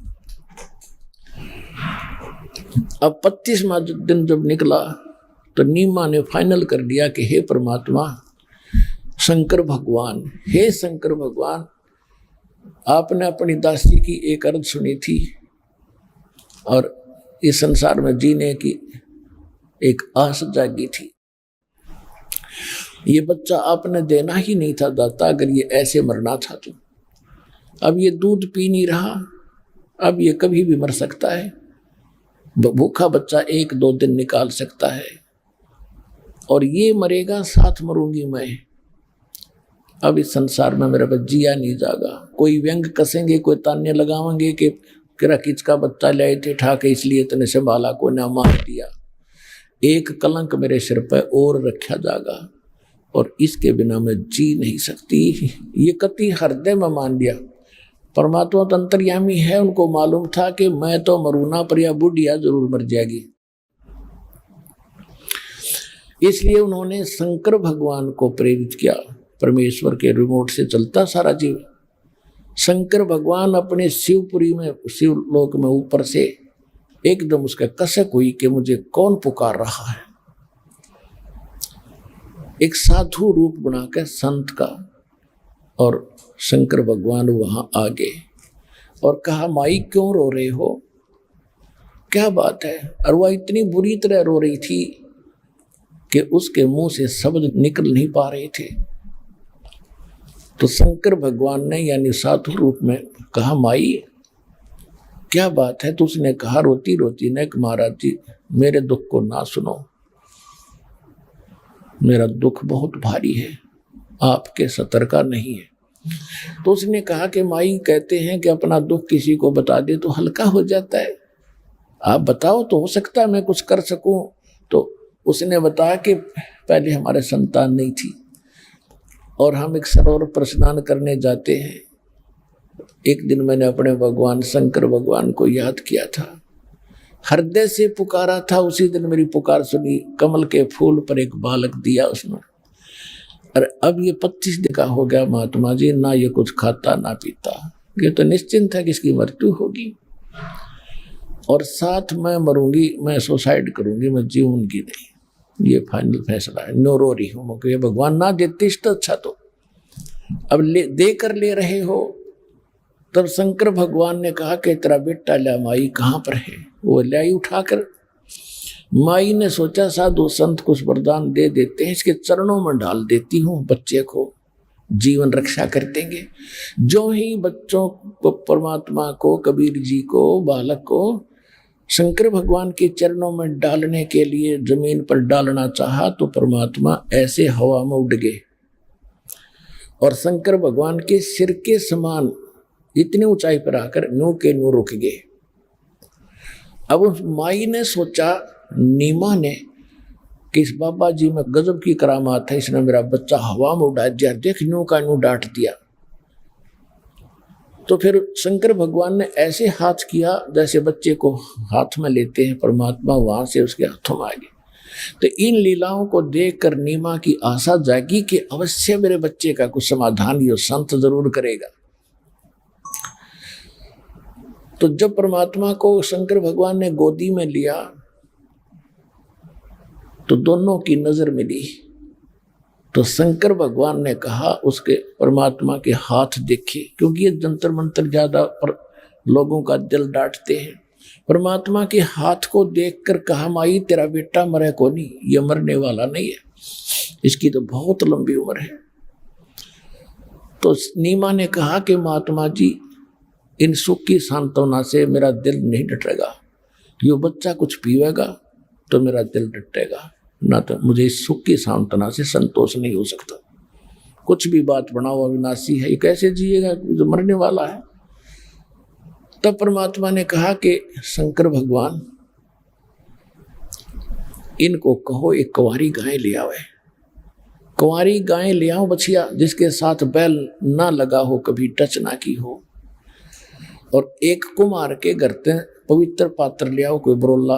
अब 25वां दिन जब निकला तो नीमा ने फाइनल कर दिया कि हे परमात्मा, शंकर भगवान, हे शंकर भगवान, आपने अपनी दासी की एक अर्ज सुनी थी और इस संसार में जीने की एक आस जागी थी। ये बच्चा आपने देना ही नहीं था दाता, अगर ये ऐसे मरना था तो। अब ये दूध पी नहीं रहा, अब ये कभी भी मर सकता है। भूखा बच्चा 1-2 दिन निकाल सकता है और ये मरेगा, साथ मरूंगी मैं। अब इस संसार में मेरा बच्चा जिया नहीं जागा। कोई व्यंग कसेंगे, कोई ताने लगावेंगे कि तेरा किसका बच्चा लाए थे ठाके, इसलिए तने संभाला, कोई ना मार दिया। एक कलंक मेरे सिर पर और रखा जागा और इसके बिना मैं जी नहीं सकती। ये कति हृदय में मान लिया। परमात्मा तो अंतर्यामी है, उनको मालूम था कि मैं तो मरूना, पर यह बुढ़िया जरूर मर जाएगी। इसलिए उन्होंने शंकर भगवान को प्रेरित किया। परमेश्वर के रिमोट से चलता सारा जीव। शंकर भगवान अपने शिवपुरी में, शिवलोक में ऊपर से एकदम उसका कसक हुई कि मुझे कौन पुकार रहा है। एक साधु रूप बनाकर संत का, और शंकर भगवान वहां आ गए और कहा, माई क्यों रो रहे हो, क्या बात है। और वह इतनी बुरी तरह रो रही थी कि उसके मुंह से शब्द निकल नहीं पा रहे थे। तो शंकर भगवान ने यानी साधु रूप में कहा, माई क्या बात है। तो उसने कहा रोती रोती ने, महाराज जी मेरे दुख को ना सुनो, मेरा दुख बहुत भारी है, आपके सतर का नहीं है। तो उसने कहा कि माई कहते हैं कि अपना दुख किसी को बता दे तो हल्का हो जाता है, आप बताओ तो हो सकता है मैं कुछ कर सकूं। तो उसने बताया कि पहले हमारे संतान नहीं थी और हम एक सरोवर पर स्नान करने जाते हैं। एक दिन मैंने अपने भगवान शंकर भगवान को याद किया था, हृदय से पुकारा था। उसी दिन मेरी पुकार सुनी, कमल के फूल पर एक बालक दिया उसने। और अब ये 25 दिन का हो गया महात्मा जी, ना ये कुछ खाता ना पीता। ये तो निश्चिंत है कि इसकी मृत्यु होगी और साथ मैं मरूंगी, मैं सुसाइड करूंगी, मैं जीऊंगी नहीं। ये फाइनल फैसला है, नो रो रही हूं कि भगवान ना देते तो अच्छा। तो अब दे कर ले रहे हो। तब शंकर भगवान ने कहा कि तेरा बेटा ला माई कहाँ पर है। वो लाई उठाकर, माई ने सोचा साधु संत कुछ वरदान दे देते हैं, इसके चरणों में डाल देती हूँ, बच्चे को जीवन रक्षा कर देंगे। जो ही बच्चों को, परमात्मा को, कबीर जी को, बालक को शंकर भगवान के चरणों में डालने के लिए जमीन पर डालना चाहा तो परमात्मा ऐसे हवा में उड़ गए और शंकर भगवान के सिर के समान इतनी ऊंचाई पर आकर न्यू के न्यू रुक गए। अब उस माई ने सोचा, नीमा ने, कि इस बाबा जी में गजब की करामात है, इसने मेरा बच्चा हवा में उड़ा दिया, देख न्यू का न्यू डांट दिया। तो फिर शंकर भगवान ने ऐसे हाथ किया जैसे बच्चे को हाथ में लेते हैं, परमात्मा वहां से उसके हाथों में आ गए। तो इन लीलाओं को देखकर नीमा की आशा जागी कि अवश्य मेरे बच्चे का कुछ समाधान ये संत जरूर करेगा। तो जब परमात्मा को शंकर भगवान ने गोदी में लिया तो दोनों की नजर मिली। तो शंकर भगवान ने कहा, उसके परमात्मा के हाथ देखे, क्योंकि ये जंतर मंत्र ज्यादा पर लोगों का दिल डांटते हैं। परमात्मा के हाथ को देखकर कहा, माई तेरा बेटा मरे को नहीं, ये मरने वाला नहीं है, इसकी तो बहुत लंबी उम्र है। तो नीमा ने कहा कि महात्मा जी इन सुख की सांत्वना से मेरा दिल नहीं डटेगा, यो बच्चा कुछ पीवेगा तो मेरा दिल डटेगा, ना तो मुझे इस सुख की सांत्वना से संतोष नहीं हो सकता। कुछ भी बात बनाओ, अविनाशी है, ये कैसे जिएगा जो मरने वाला है। तब परमात्मा ने कहा कि शंकर भगवान इनको कहो एक कुंवारी गाय ले आवे, कुंवारी गाय ले आओ बछिया, जिसके साथ बैल ना लगा हो, कभी टच ना की हो, और एक कुम्हार के घर से पवित्र पात्र ले आओ, कोई बरोला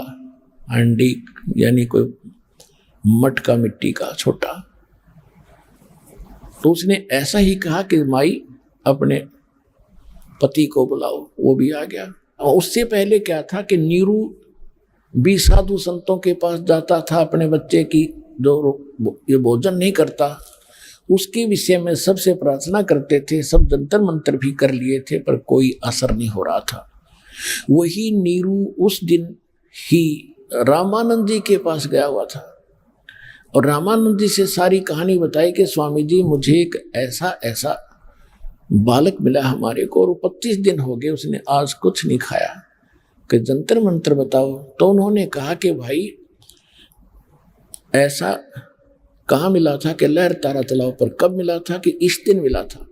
हांडी यानी कोई मटका मिट्टी का छोटा, तो उसने ऐसा ही कहा कि माई अपने पति को बुलाओ। वो भी आ गया। और उससे पहले क्या था कि नीरू भी साधु संतों के पास जाता था, अपने बच्चे की जो ये भोजन नहीं करता उसके विषय में सबसे प्रार्थना करते थे, सब जंतर मंत्र भी कर लिए थे, पर कोई असर नहीं हो रहा था। वही नीरू उस दिन ही रामानंद जी के पास गया हुआ था और रामानंद जी से सारी कहानी बताई कि स्वामी जी मुझे एक ऐसा ऐसा बालक मिला हमारे को और 25 दिन हो गए उसने आज कुछ नहीं खाया, कि जंतर मंत्र बताओ। तो उन्होंने कहा कि भाई ऐसा कहाँ मिला था कि लहर तारा तलाव पर। कब मिला था कि इस दिन मिला था।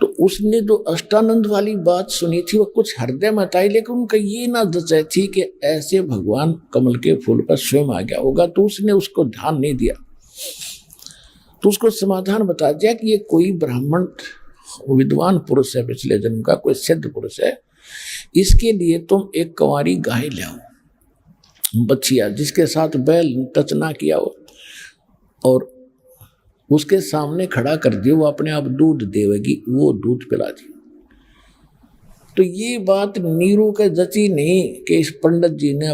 तो उसने जो अष्टानंद वाली बात सुनी थी वो कुछ हृदय में आई, लेकिन उनका ये ना जचाई थी कि ऐसे भगवान कमल के फूल पर स्वयं आ गया होगा, तो उसने उसको ध्यान नहीं दिया। तो उसको समाधान बता दिया कि ये कोई ब्राह्मण विद्वान पुरुष है, पिछले जन्म का कोई सिद्ध पुरुष है, इसके लिए तुम एक कंवारी गाय ले आओ, बच्चिया, जिसके साथ बैल टच ना किया हो, और उसके सामने खड़ा कर दियो, वो अपने आप दूध देवेगी, वो दूध पिला दी। तो ये बात नीरू के जची नहीं कि इस पंडित जी ने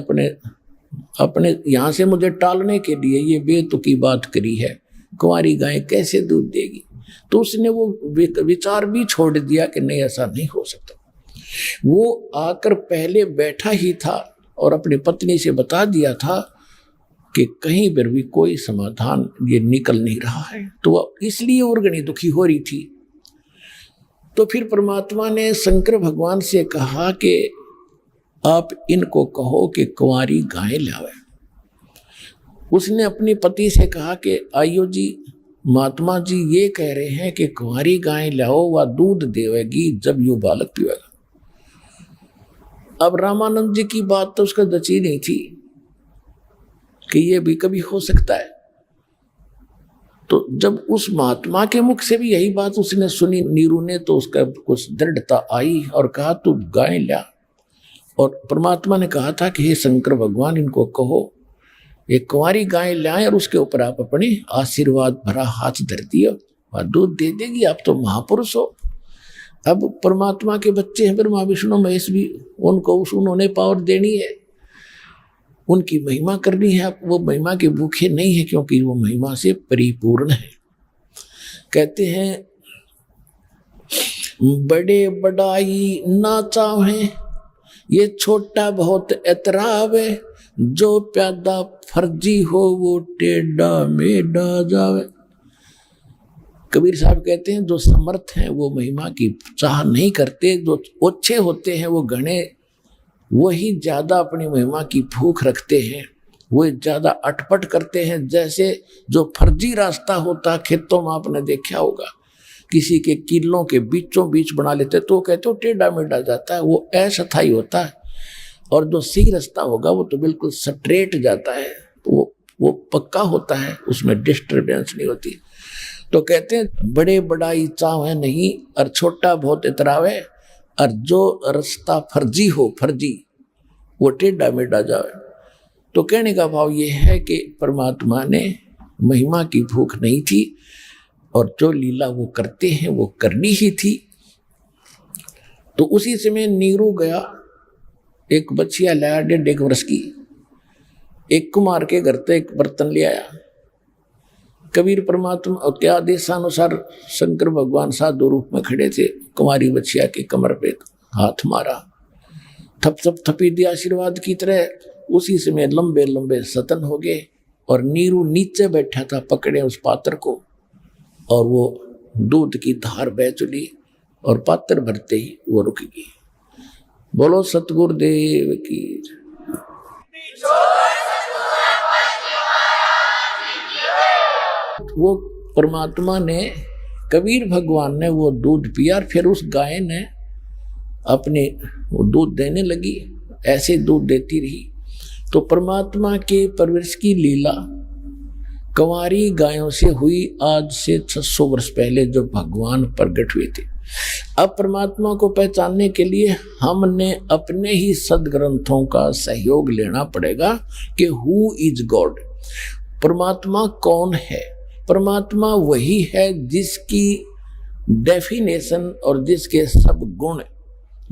अपने यहाँ से मुझे टालने के लिए ये बेतुकी बात करी है, कुंवारी गाय कैसे दूध देगी। तो उसने वो विचार भी छोड़ दिया कि नहीं ऐसा नहीं हो सकता। वो आकर पहले बैठा ही था और अपनी पत्नी से बता दिया था कि कहीं पर भी कोई समाधान ये निकल नहीं रहा है, तो वह इसलिए उर्गणी दुखी हो रही थी। तो फिर परमात्मा ने शंकर भगवान से कहा कि आप इनको कहो कि कुंवारी गाय लावे। उसने अपने पति से कहा कि आयो जी, महात्मा जी ये कह रहे हैं कि कुंवारी गाय लाओ, वह दूध देवेगी जब यू बालक पीवेगा। अब रामानंद जी की बात तो उसका जची नहीं थी कि ये भी कभी हो सकता है। तो जब उस महात्मा के मुख से भी यही बात उसने सुनी नीरू ने, तो उसका कुछ दृढ़ता आई और कहा तू गाय ला। और परमात्मा ने कहा था कि हे शंकर भगवान, इनको कहो एक कुंवारी गाय लाए और उसके ऊपर आप अपने आशीर्वाद भरा हाथ धर दियो, वह दूध दे देगी, आप तो महापुरुष हो। अब परमात्मा के बच्चे हैं ब्रह्मा विष्णु महेश भी, उनको उन्होंने पावर देनी है, उनकी महिमा करनी है। आप वो महिमा के भूखे नहीं है, क्योंकि वो महिमा से परिपूर्ण है। कहते हैं बड़े बड़ाई ना चाहे, ये छोटा बहुत एतरावे, जो प्यादा फर्जी हो वो टेढ़ा मेढ़ा जावे। कबीर साहब कहते हैं जो समर्थ हैं वो महिमा की चाह नहीं करते, जो ओछे होते हैं वो घने, वही ज्यादा अपनी महिमा की भूख रखते हैं, वो ज्यादा अटपट करते हैं। जैसे जो फर्जी रास्ता होता खेतों में आपने देखा होगा, किसी के किलों के बीचों बीच बना लेते तो कहते हो टेढ़ा मेढ़ा जाता है, वो अस्थायी होता है। और जो सही रास्ता होगा वो तो बिल्कुल स्ट्रेट जाता है, तो वो पक्का होता है, उसमें डिस्टर्बेंस नहीं होती। तो कहते हैं बड़े बड़ाई चाहे नहीं और छोटा बहुत इतरावे, और जो रास्ता फर्जी हो फर्जी वो टेढ़ा मेढ़ा जाए। तो कहने का भाव ये है कि परमात्मा ने महिमा की भूख नहीं थी और जो लीला वो करते हैं वो करनी ही थी। तो उसी समय नीरू गया, एक बच्चिया लाया 1.5 वर्ष की, एक कुमार के घर से एक बर्तन ले आया। कबीर परमात्मा और क्या आदेशानुसार शंकर भगवान साधु रूप में खड़े थे, कुमारी बच्चिया के कमर पे हाथ मारा, थप थप थपी दिया आशीर्वाद की तरह। उसी समय लंबे लंबे सतन हो गए और नीरू नीचे बैठा था, पकड़े उस पात्र को, और वो दूध की धार बह चली और पात्र भरते ही वो रुक गई। बोलो सतगुरुदेव की। वो परमात्मा ने, कबीर भगवान ने वो दूध पिया, फिर उस गाय ने अपने वो दूध देने लगी, ऐसे दूध देती रही। तो परमात्मा के परवरिश की लीला कंवारी गायों से हुई आज से 600 वर्ष पहले, जो भगवान प्रकट हुए थे। अब परमात्मा को पहचानने के लिए हमने अपने ही सदग्रंथों का सहयोग लेना पड़ेगा कि हु इज गॉड, परमात्मा कौन है। परमात्मा वही है जिसकी डेफिनेशन और जिसके सब गुण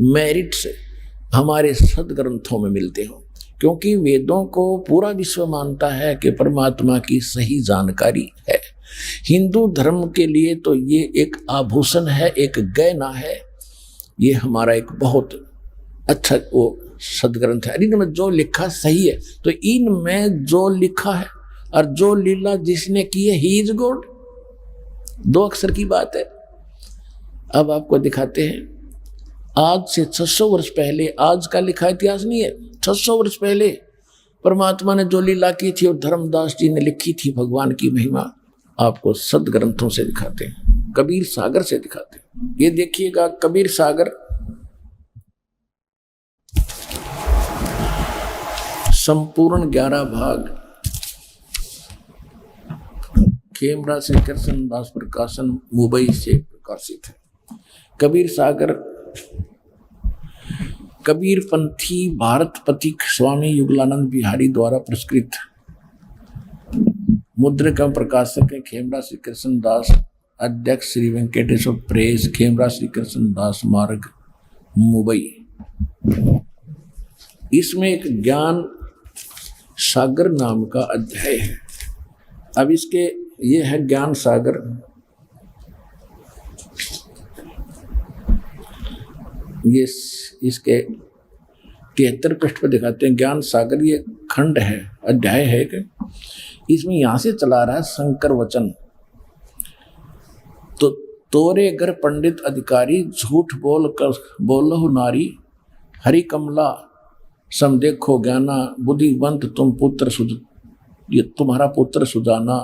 मेरिट्स हमारे सदग्रंथों में मिलते हो, क्योंकि वेदों को पूरा विश्व मानता है कि परमात्मा की सही जानकारी है। हिंदू धर्म के लिए तो ये एक आभूषण है, एक गहना है। ये हमारा एक बहुत अच्छा वो सदग्रंथ है। इनमें जो लिखा सही है, तो इनमें जो लिखा है और जो लीला जिसने की है, ही इज गॉड। 2 अक्षर की बात है। अब आपको दिखाते हैं, आज से 600 वर्ष पहले, आज का लिखा इतिहास नहीं है, 600 वर्ष पहले परमात्मा ने जो लीला की थी और धर्मदास जी ने लिखी थी भगवान की महिमा, आपको सदग्रंथों से दिखाते हैं, कबीर सागर से दिखाते हैं। ये देखिएगा कबीर सागर, संपूर्ण 11 भाग, खेमरा से कृष्ण दास प्रकाशन मुंबई से प्रकाशित है। कबीर सागर कबीर पंथी भारत पथिक स्वामी युगलानंद बिहारी द्वारा पुरस्कृत मुद्रक एवं प्रकाशक है खेमरा श्री कृष्ण दास, अध्यक्ष श्री वेंकटेश्वर प्रेस, खेमरा श्री कृष्ण दास मार्ग, मुंबई। इसमें एक ज्ञान सागर नाम का अध्याय है। अब इसके ये है ज्ञान सागर, ये इसके 73 पृष्ठ पर दिखाते हैं। ज्ञान सागर ये खंड है, अध्याय है कि इसमें यहां से चला रहा है शंकर वचन। तो तोरे घर पंडित अधिकारी, झूठ बोल कर बोलो नारी, हरि कमला सम देखो ज्ञाना, बुद्धिवंत तुम पुत्र ये तुम्हारा पुत्र सुजाना,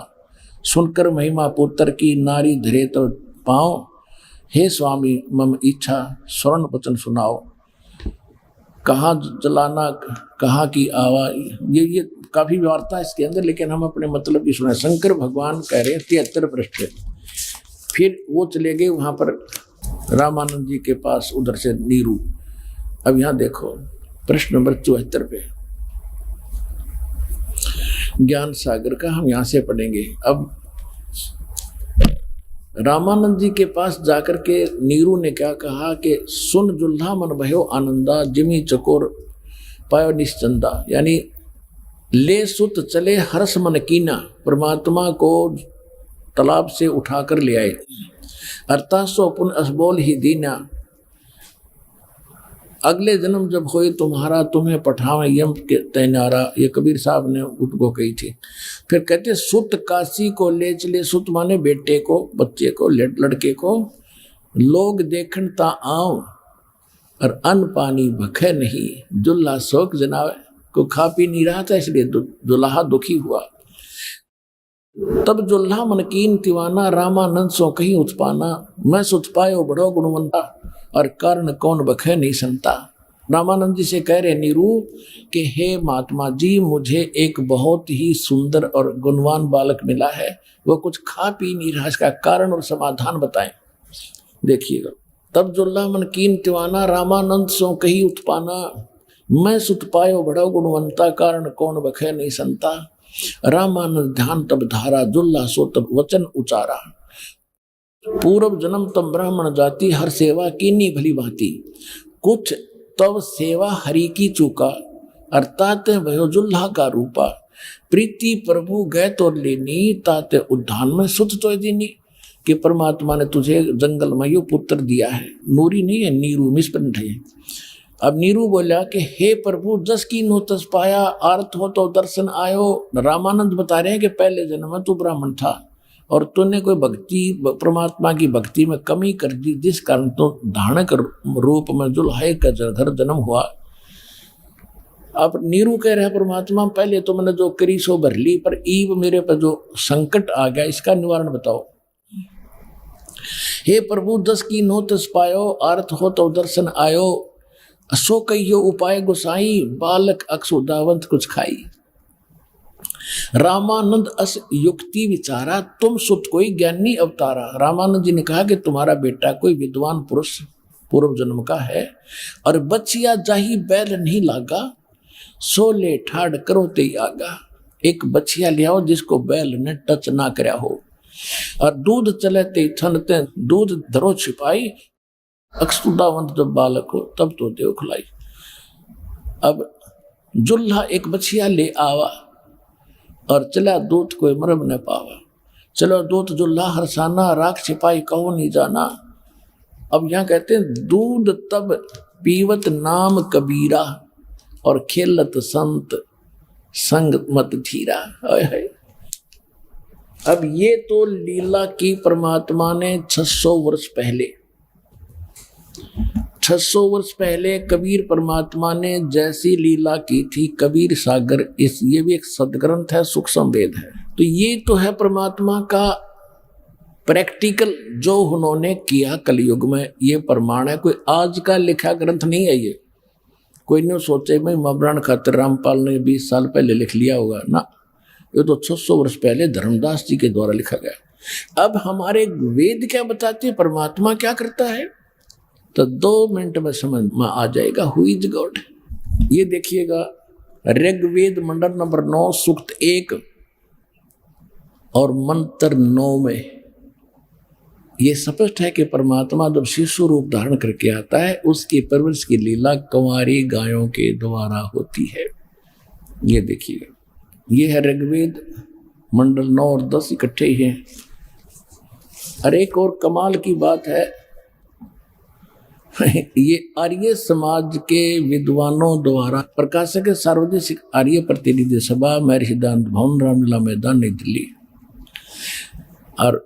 सुनकर महिमा पुत्र की नारी धरे तो पाओ, हे स्वामी मम इच्छा स्वर्ण वचन सुनाओ, कहाँ जलाना कहाँ की आवा। ये काफी वार्ता है इसके अंदर, लेकिन हम अपने मतलब की सुना। शंकर भगवान कह रहे हैं 73 पृष्ठ। फिर वो चले गए वहां पर रामानंद जी के पास, उधर से नीरू। अब यहाँ देखो प्रश्न नंबर 74 पे ज्ञान सागर का हम यहां से पढ़ेंगे। अब रामानंद जी के पास जाकर के नीरू ने क्या कहा कि सुन जुल्हा मन भयो आनंदा, जिमी चकोर पायो निश्चंदा, यानी ले सुत चले हर्ष मन कीना, परमात्मा को तालाब से उठाकर ले आए। अर्थात सो पुन असबोल ही दीना, अगले जन्म जब होए तुम्हारा, तुम्हें पठावे यम के तैनारा। ये कबीर साहब ने उनको कही थी। फिर कहते सुत काशी को ले चले, सुत माने बेटे को, बच्चे को, लड़के को, लोग देखन ता आओ और अन्न पानी भखे नहीं, दुल्हा शोक जनावे। को खा पी नहीं रहा था इसलिए दुल्हा दुखी हुआ। तब जुल्हा मनकीन तिवाना, रामानंद सो कहीं उत्पाना, मैं सुत पायो बड़ो गुणवंता, और कारण कौन बखे नहीं संता। रामानंद जी से कह रहे नीरू कि हे महात्मा जी, मुझे एक बहुत ही सुंदर और गुणवान बालक मिला है, वो कुछ खा पी नहीं रहा, इसका कारण और समाधान बताएं। देखिएगा, तब जुल्ला मन कीन तिवाना, रामानंद सो कही उत्पाना, मैं सुत पायो बड़ो गुणवंता, कारण कौन बखे नहीं संता। रामानंद ध्यान तब धारा, जुल्ला सो तब वचन उचारा, पूर्व जन्म तब ब्राह्मण जाति, हर सेवा कीनी भली भांति, कुछ तब सेवा हरि की चूका, अर्थात भयो जुल्हा का रूपा, प्रीति प्रभु गए तो लेनी, ताते उद्धान में सुत तो दीनी। कि परमात्मा ने तुझे जंगल में यो पुत्र दिया है, नूरी नहीं है, नीरू मिसप्रिंट है। अब नीरू बोला कि हे प्रभु, जस की नो तस पाया, आर्थ हो तो दर्शन आयो। रामानंद बता रहे हैं कि पहले जन्म में तू ब्राह्मण था और तूने कोई भक्ति, परमात्मा की भक्ति में कमी कर दी, जिस कारण तो धारणक रूप में जुल्हे का घर जन्म हुआ। अब नीरू कह रहे हैं परमात्मा, पहले तो मैंने जो करी सो भर ली, पर ईब मेरे पर जो संकट आ गया, इसका निवारण बताओ। हे प्रभु, दस की नो तस पायो, अर्थ हो तो दर्शन आयो, सो कहियो उपाय गोसाई, बालक अक्षुदावंत कुछ खाई। रामानंद अस युक्ति विचारा, तुम सुत कोई ज्ञानी अवतारा। रामानंद जी ने कहा कि तुम्हारा बेटा कोई विद्वान पुरुष पूर्व जन्म का है, और बचिया जाही बैल नहीं लागा, सो ले ठाड़ करो ते आगा। एक बचिया ले आओ जिसको बैल ने टच ना करया हो, और दूध चले ते छनते, दूध धरो छिपाई, अक्षुदावंत जब बालक हो तब तो देव खुलाई। अब जुल्हा एक बछिया ले आवा और चला दूध कोई मरम न पावा। चलो दूध जुल्हा हरसाना, राख छिपाई कहो नहीं जाना। अब यहां कहते हैं दूध तब पीवत नाम कबीरा और खेलत संत संग मत धीरा। अब ये तो लीला की परमात्मा ने 600 वर्ष पहले, 600 वर्ष पहले कबीर परमात्मा ने जैसी लीला की थी, कबीर सागर, इस ये भी एक सदग्रंथ है, सूक्ष्म वेद है। तो ये तो है परमात्मा का प्रैक्टिकल जो उन्होंने किया कलयुग में, ये प्रमाण है। कोई आज का लिखा ग्रंथ नहीं है ये। कोई नहीं सोचे भाई मबरान खातिर रामपाल ने 20 साल पहले लिख लिया होगा ना, ये तो 600 वर्ष पहले धर्मदास जी के द्वारा लिखा गया। अब हमारे वेद क्या बताते हैं, परमात्मा क्या करता है, तो 2 मिनट में समझ में आ जाएगा हु इज गॉड। ये देखिएगा ऋग्वेद मंडल नंबर 9 सूक्त 1 और मंत्र 9 में ये स्पष्ट है कि परमात्मा जब शिशु रूप धारण करके आता है, उसकी परवरिश की लीला कुंवारी गायों के द्वारा होती है। ये देखिए, ये है ऋग्वेद मंडल 9 और 10 इकट्ठे ही हैं। और एक और कमाल की बात है, ये आर्य समाज के विद्वानों द्वारा प्रकाशक सार्वजनिक आर्य प्रतिनिधि सभा, महर्षि सिद्धांत भवन, रामलीला मैदान, नई दिल्ली। और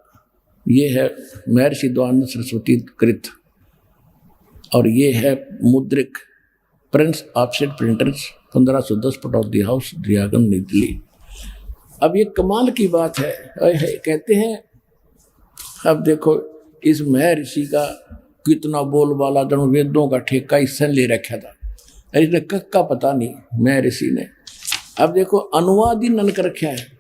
ये है महर्षि द्वानंद सरस्वती कृत, और ये है Mudryk Prince offset printers 1510 Pataudi house, Daryaganj, नई दिल्ली। अब ये कमाल की बात है, कहते हैं अब देखो इस महर्षि का कितना बोलबाला, जन वेदों का ठेका इससे ले रखा था, इसने कक्का पता नहीं महर्षि ने। अब देखो अनुवादिन नन कर रखा है।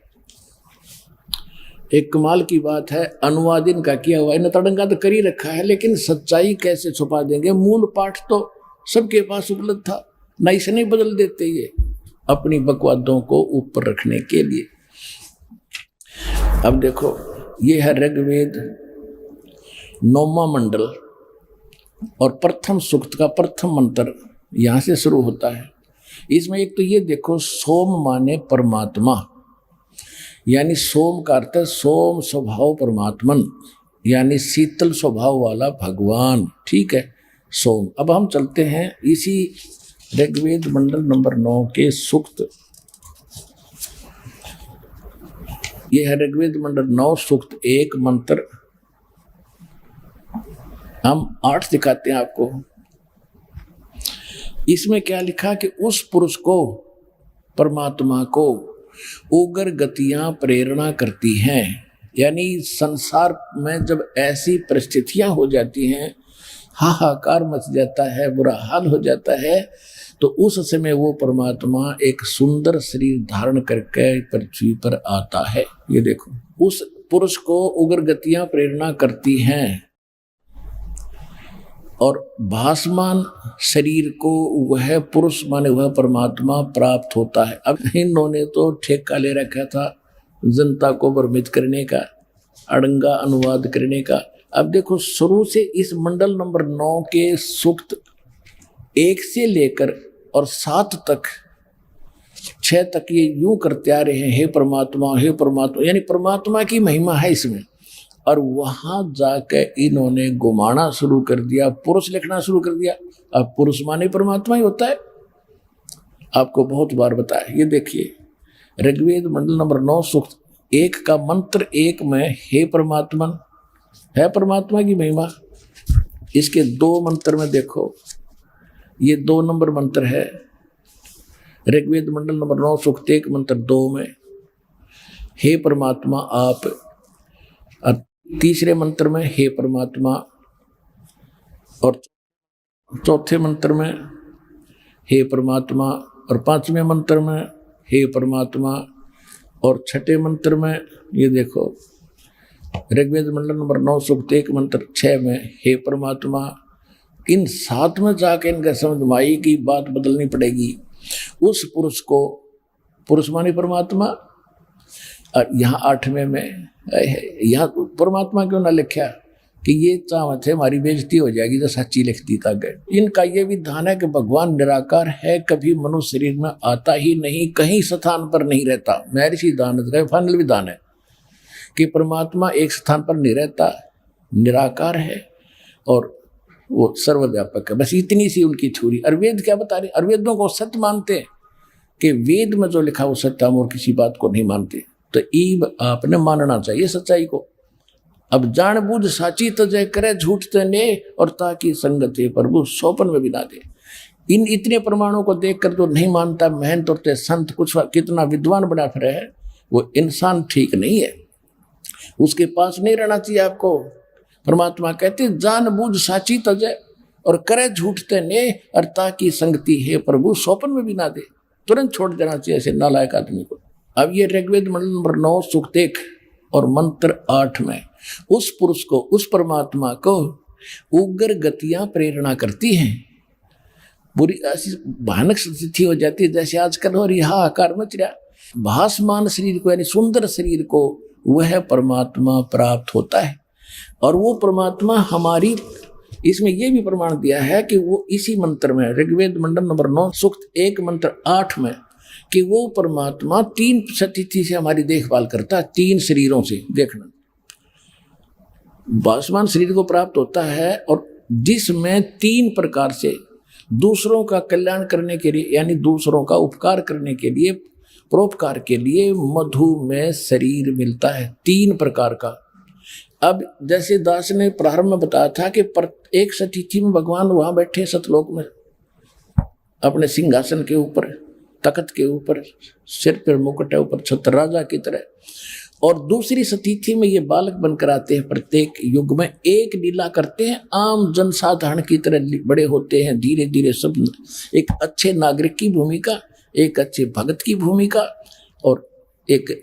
एक कमाल की बात है, अनुवादिन का किया हुआ, इन तड़ंगा तो कर ही रखा है, लेकिन सच्चाई कैसे छुपा देंगे। मूल पाठ तो सबके पास उपलब्ध था, ना इसे नहीं बदल देते ये अपनी बकवादों को ऊपर रखने के लिए। अब देखो ये है ऋग्वेद 9वां मंडल और प्रथम सूक्त का प्रथम मंत्र यहां से शुरू होता है। इसमें एक तो ये देखो, सोम माने परमात्मा, यानी सोम का अर्थ है सोम स्वभाव परमात्मन, यानी शीतल स्वभाव वाला भगवान, ठीक है, सोम। अब हम चलते हैं इसी ऋग्वेद मंडल नंबर 9 के सूक्त। यह है ऋग्वेद मंडल 9 सूक्त 1 मंत्र, हम 8 दिखाते हैं आपको। इसमें क्या लिखा कि उस पुरुष को, परमात्मा को उग्र गतियां प्रेरणा करती हैं, यानी संसार में जब ऐसी परिस्थितियां हो जाती हैं, हाहाकार मच जाता है, बुरा हाल हो जाता है, तो उस समय वो परमात्मा एक सुंदर शरीर धारण करके पृथ्वी पर आता है। ये देखो, उस पुरुष को उग्र गतियां प्रेरणा करती हैं और भासमान शरीर को वह पुरुष माने वह परमात्मा प्राप्त होता है। अब इन्होंने तो ठेका ले रखा था जनता को भ्रमित करने का, अड़ंगा अनुवाद करने का। अब देखो शुरू से इस मंडल नंबर 9 के सूक्त 1 से लेकर और 7 तक, 6 तक ये यूं करते आ रहे हैं, हे परमात्मा, हे परमात्मा, यानी परमात्मा की महिमा है इसमें। और वहां जाकर इन्होंने घुमाना शुरू कर दिया, पुरुष लिखना शुरू कर दिया। अब पुरुष माने परमात्मा ही होता है, आपको बहुत बार बताया। ये देखिए ऋग्वेद मंडल नंबर 9 सूक्त 1 का मंत्र 1 में हे परमात्मा है, परमात्मा की महिमा। इसके 2 मंत्र में देखो, ये 2 नंबर मंत्र है ऋग्वेद मंडल नंबर 9 सूक्त 1 मंत्र 2 में हे परमात्मा आप, और तीसरे मंत्र में हे परमात्मा, और चौथे मंत्र में हे परमात्मा, और 5वें मंत्र में हे परमात्मा, और 6ठे मंत्र में ये देखो ऋग्वेद मंडल नंबर 9 सूक्त 1 मंत्र 6 में हे परमात्मा। इन 7 में जाके इनका समझ में आई कि बात बदलनी पड़ेगी। उस पुरुष को, पुरुष माने परमात्मा, और यहाँ 8वें में यहाँ परमात्मा क्यों ना लिखा कि ये चाहत है हमारी बेइज्जती हो जाएगी जो सच्ची लिखती था गए। इनका ये विधान है कि भगवान निराकार है, कभी मनुष्य शरीर में आता ही नहीं, कहीं स्थान पर नहीं रहता। महर्षि दानव का फाइनल विधान है कि परमात्मा एक स्थान पर नहीं रहता, निराकार है और वो सर्वव्यापक है। बस इतनी सी उनकी थ्योरी। और वेद क्या बता रहे? और वेदों को सत्य मानते हैं कि वेद में जो लिखा वो सत्य, हम और किसी बात को नहीं मानते। तो ईब आपने मानना चाहिए सच्चाई को। अब जानबूझ साची तजय करे, झूठ तने और ताकि संगत है प्रभु सोपन में बिना दे। इन इतने प्रमाणों को देखकर तो नहीं मानता महंत और संत कुछ कितना विद्वान बना फिर है, वो इंसान ठीक नहीं है, उसके पास नहीं रहना चाहिए आपको। परमात्मा कहते जानबूझ साची तजय और करे झूठ तने और ताकि संगति है प्रभु सोपन में बिना दे। तुरंत छोड़ देना चाहिए ऐसे नालायक आदमी को। अब ये ऋग्वेद मंडल नंबर 9 सूक्त 1 और मंत्र 8 में उस पुरुष को, उस परमात्मा को उग्र गतियां प्रेरणा करती हैं। बुरी ऐसी भयानक स्थिति हो जाती है जैसे आजकल हो रही हाहाकार मच रहा। भासमान शरीर को यानी सुंदर शरीर को वह परमात्मा प्राप्त होता है। और वो परमात्मा हमारी, इसमें यह भी प्रमाण दिया है कि वो इसी मंत्र में ऋग्वेद मंडल नंबर 9 सूक्त 1 मंत्र 8 में कि वो परमात्मा 3 स्थिति से हमारी देखभाल करता है, 3 शरीरों से। देखना भासमान शरीर को प्राप्त होता है और जिसमें 3 प्रकार से दूसरों का कल्याण करने के लिए यानी दूसरों का उपकार करने के लिए, परोपकार के लिए मधु में शरीर मिलता है 3 प्रकार का। अब जैसे दास ने प्रारंभ में बताया था कि एक सतिथि में भगवान वहां बैठे सतलोक में अपने सिंहासन के ऊपर, तख्त के ऊपर, सिर पर मुकुट है, ऊपर छत्र राजा की तरह। और दूसरी सतिथि में ये बालक बनकर आते हैं, प्रत्येक युग में एक लीला करते हैं, आम जनसाधारण की तरह बड़े होते हैं। धीरे धीरे सब एक अच्छे नागरिक की भूमिका, एक अच्छे भगत की भूमिका और एक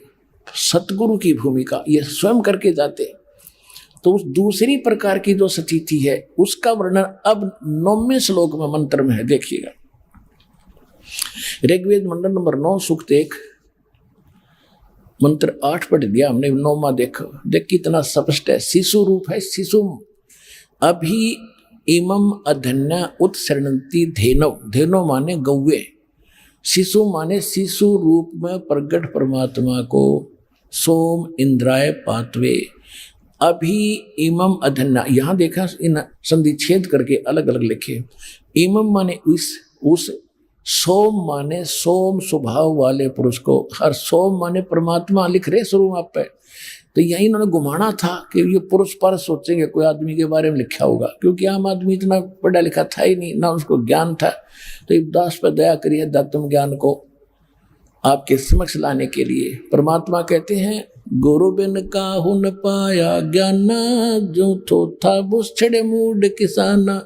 सतगुरु की भूमिका ये स्वयं करके जाते हैं। तो उस दूसरी प्रकार की जो स्थिति है उसका वर्णन अब 9वें श्लोक में मंत्र में है। देखिएगा ऋग्वेद मंडल नंबर 9 सूक्त 1 मंत्र 8 पढ़ दिया हमने, 9वां देखो, देख कितना स्पष्ट है। शिशु रूप है, शिशु अभी इमम अधन्या उत्सरणंती धेनव, धेनव माने गौवे, शिशु माने शिशु रूप में प्रगट परमात्मा को सोम इंद्राय पातवे। अभी इमम अधन्या, यहां देखा इन संधि छेद करके अलग अलग लिखे। इमम माने उस, सोम माने सोम स्वभाव वाले पुरुष को, हर सोम माने परमात्मा लिख रहे शुरू आप पे। तो यही इन्होंने घुमाना था कि ये पुरुष पर सोचेंगे कोई आदमी के बारे में लिखा होगा, क्योंकि आम आदमी इतना पढ़ा लिखा था ही नहीं, ना उसको ज्ञान था। तो इब्दास पर दया करिए, दातुम ज्ञान को आपके समक्ष लाने के लिए। परमात्मा कहते हैं गुरु बिन काहू न पाया ज्ञाना, जो तो था बुस छड़े मूड किसाना।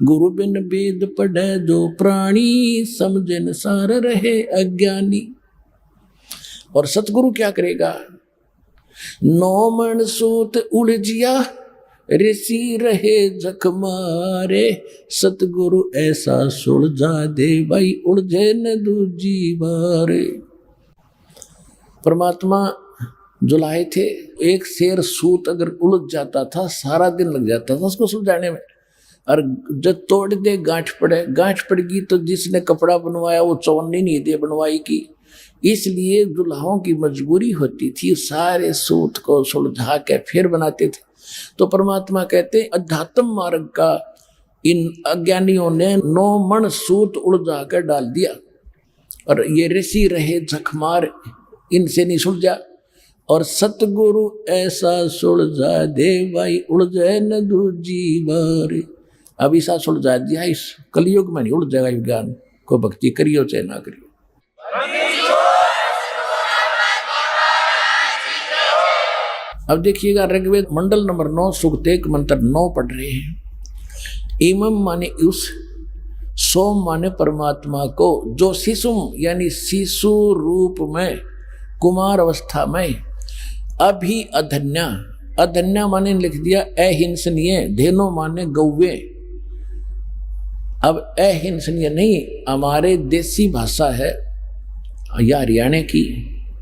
गुरु बिन वेद पढ़े जो प्राणी, समझन सार रहे अज्ञानी। और सतगुरु क्या करेगा? 9 मन सूत उलझिया, ऋषि रहे जख मारे। सतगुरु ऐसा सुलझा दे भाई, उलझे न दूजी बारे। परमात्मा जो लाए थे, एक शेर सूत अगर उलझ जाता था सारा दिन लग जाता था उसको सुलझाने में। और जब तोड़ दे गांठ पड़ेगी तो जिसने कपड़ा बनवाया वो चौनी नहीं दे बनवाई की। इसलिए दुल्हाओं की मजबूरी होती थी, सारे सूत को सुलझा के फिर बनाते थे। तो परमात्मा कहते अध्यात्म मार्ग का इन अज्ञानियों ने 9 मन सूत उलझा कर डाल दिया। और ये ऋषि रहे झकमार, इनसे नहीं सुलझा। और सतगुरु ऐसा सुलझा दे भाई, उलझे न दूजी बार। अब ऐसा सुलझा दिया, इस कलयुग में नहीं उड़ जाएगा ज्ञान को, भक्ति करियो चाहे ना करियो। अब देखिएगा ऋग्वेद मंडल नंबर 9 सूक्त 1 मंत्र 9 पढ़ रहे हैं। इमम माने उस, सोम माने परमात्मा को, जो शिशुम यानी शिशु रूप में कुमार अवस्था में, अभी अधन्या, अधन्या माने लिख दिया अहिंसनीय, धेनो माने गौवे। अब अहिंसनीय नहीं, हमारे देसी भाषा है या हरियाणा की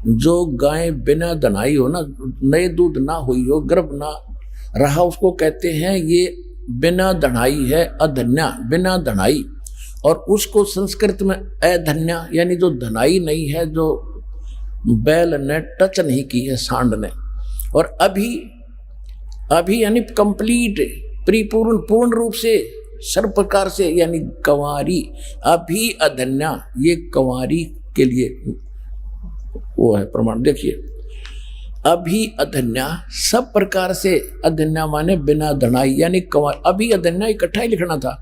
जो गाय बिना दनाई हो ना, नए दूध ना हुई हो, गर्भ ना रहा, उसको कहते हैं ये बिना दनाई है, अधन्या, बिना दनाई। और उसको संस्कृत में अधन्या, यानी जो धनाई नहीं है, जो बैल ने टच नहीं की है सांड ने। और अभी यानी कंप्लीट, परिपूर्ण, पूर्ण रूप से, सर्व प्रकार से, यानी कंवारी। अभी अधन्या, ये कंवारी के लिए वो है प्रमाण। देखिए, अभी अधन्या, सब प्रकार से, अधन्या माने बिना धनाई, यानी कंवारी। अभी अधन्या इकट्ठा ही लिखना था।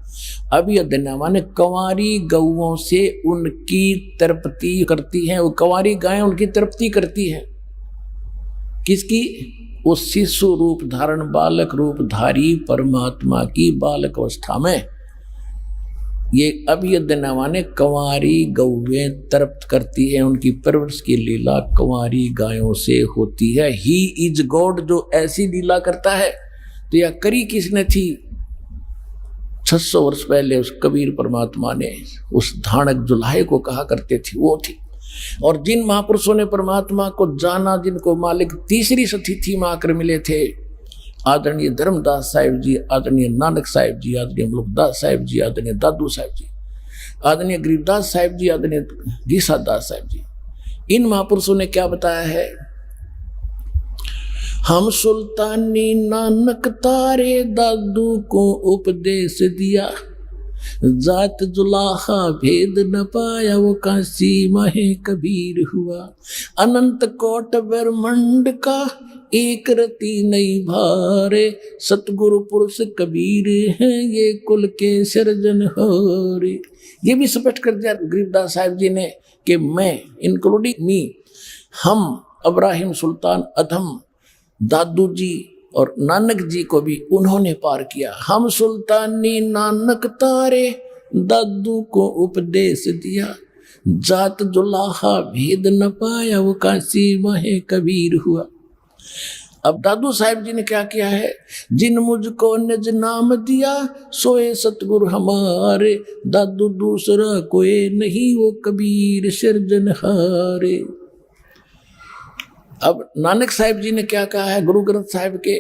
अभी अधन्या माने कंवारी गौओं से उनकी तृप्ति करती हैं, वो कंवारी गायें उनकी तृप्ति करती हैं। किसकी? उस शिशु रूप धारण, बालक रूप धारी परमात्मा की बालक अवस्था में। ये अभियदना माने कंवारी गौवें तृप्त करती है, उनकी परवरिश की लीला कंवारी गायों से होती है। ही इज गॉड, जो ऐसी लीला करता है। तो यह करी किसने थी? 600 वर्ष पहले उस कबीर परमात्मा ने उस धानक जुलाहे को कहा करते थे, वो थी। और जिन महापुरुषों ने परमात्मा को जाना, जिनको मालिक तीसरी सतिथि में आकर मिले थे, आदरणीय धर्मदास साहिब जी, आदरणीय नानक साहिब जी, आदरणीय मुलुकदास साहिब जी, आदरणीय दादू साहिब जी, आदरणीय गरीबदास साहिब जी, आदरणीय गीसादास साहिब जी, इन महापुरुषों ने क्या बताया है? हम सुल्तानी नानक तारे दादू को उपदेश दिया, जात जुलाहा भेद न पाया, वो काशी महे कबीर हुआ। अनंत कोट ब्रह्मंड का एक रति नहीं भारे, सतगुरु पुरुष कबीर हैं, ये कुल के सृजन हो रे। ये भी स्पष्ट कर दिया गरीबदास साहिब जी ने कि मैं, इंक्लूडिंग मी, हम, इब्राहिम सुल्तान अधम, दादू जी और नानक जी को भी उन्होंने पार किया। हम सुल्तानी नानक तारे दादू को उपदेश दिया, जात जुलाहा भेद न पाया, वो काशी महे कबीर हुआ। अब दादू साहिब जी ने क्या किया है? जिन मुझको निज नाम दिया, सोए सतगुरु हमारे, दादू दूसरा कोई नहीं, वो कबीर सिरजनहारे। अब नानक साहिब जी ने क्या कहा है? गुरु ग्रंथ साहिब के,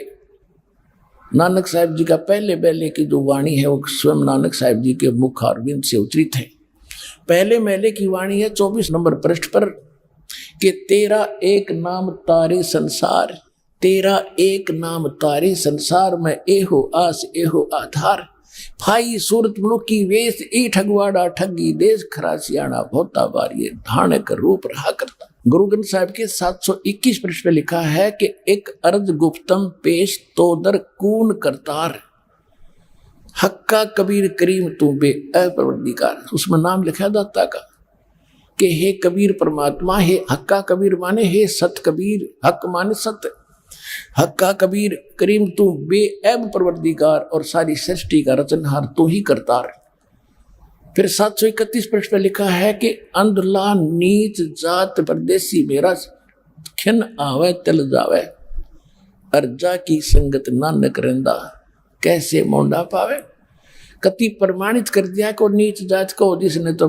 नानक साहिब जी का पहले की जो वाणी है वो स्वयं नानक साहिब जी के मुख अरविंद से उच्चरित है। पहले मेले की वाणी है 24 नंबर पृष्ठ पर कि तेरा एक नाम तारे संसार, तेरा एक नाम तारे संसार में, एहो आस एहो आधार, भाई सूरत मुलुकी वेश, ई ठगवाड़ा ठगी देश, खरासियाना भोता बारिये, धानक रूप रहा करता। गुरु ग्रंथ साहिब के 721 पृष्ठ पे लिखा है कि एक अर्ज गुप्तम पेश तोदर कून करतार, हक्का कबीर करीम तू बे अपरवरदिगार। उसमें नाम लिखा दाता का कि हे कबीर परमात्मा, हे हक्का कबीर माने हे सत कबीर, हक माने सत्य, हक्का कबीर करीम तू बेअब परवरदिगार, और सारी सृष्टि का रचनहार तू ही करतार। फिर 731 पृष्ठ पर लिखा है कि अंधला नीच जात परदेसी मेरा, खिन आवे तल जावे, अर्जा की संगत नानक रंदा, कैसे मोंडा पावे। कति प्रमाणित कर दिया को नीच जात को, जिसने तो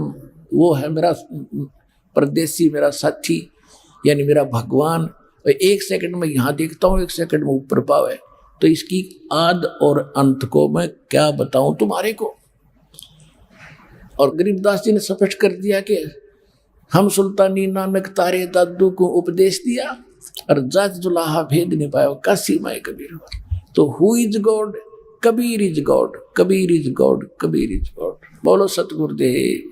वो है मेरा परदेसी, मेरा साथी, यानी मेरा भगवान। एक सेकंड में यहाँ देखता हूँ, एक सेकंड में ऊपर पावे, तो इसकी आद और अंत को मैं क्या बताऊं तुम्हारे को। और गरीबदास जी ने स्पष्ट कर दिया कि हम सुल्तानी नानक तारे दादू को उपदेश दिया, और जात जुलाहा भेद नहीं पाया, काशी माए कबीर हुआ। तो who is God? Kabir is God, Kabir is God, Kabir is God. बोलो सतगुरुदेव।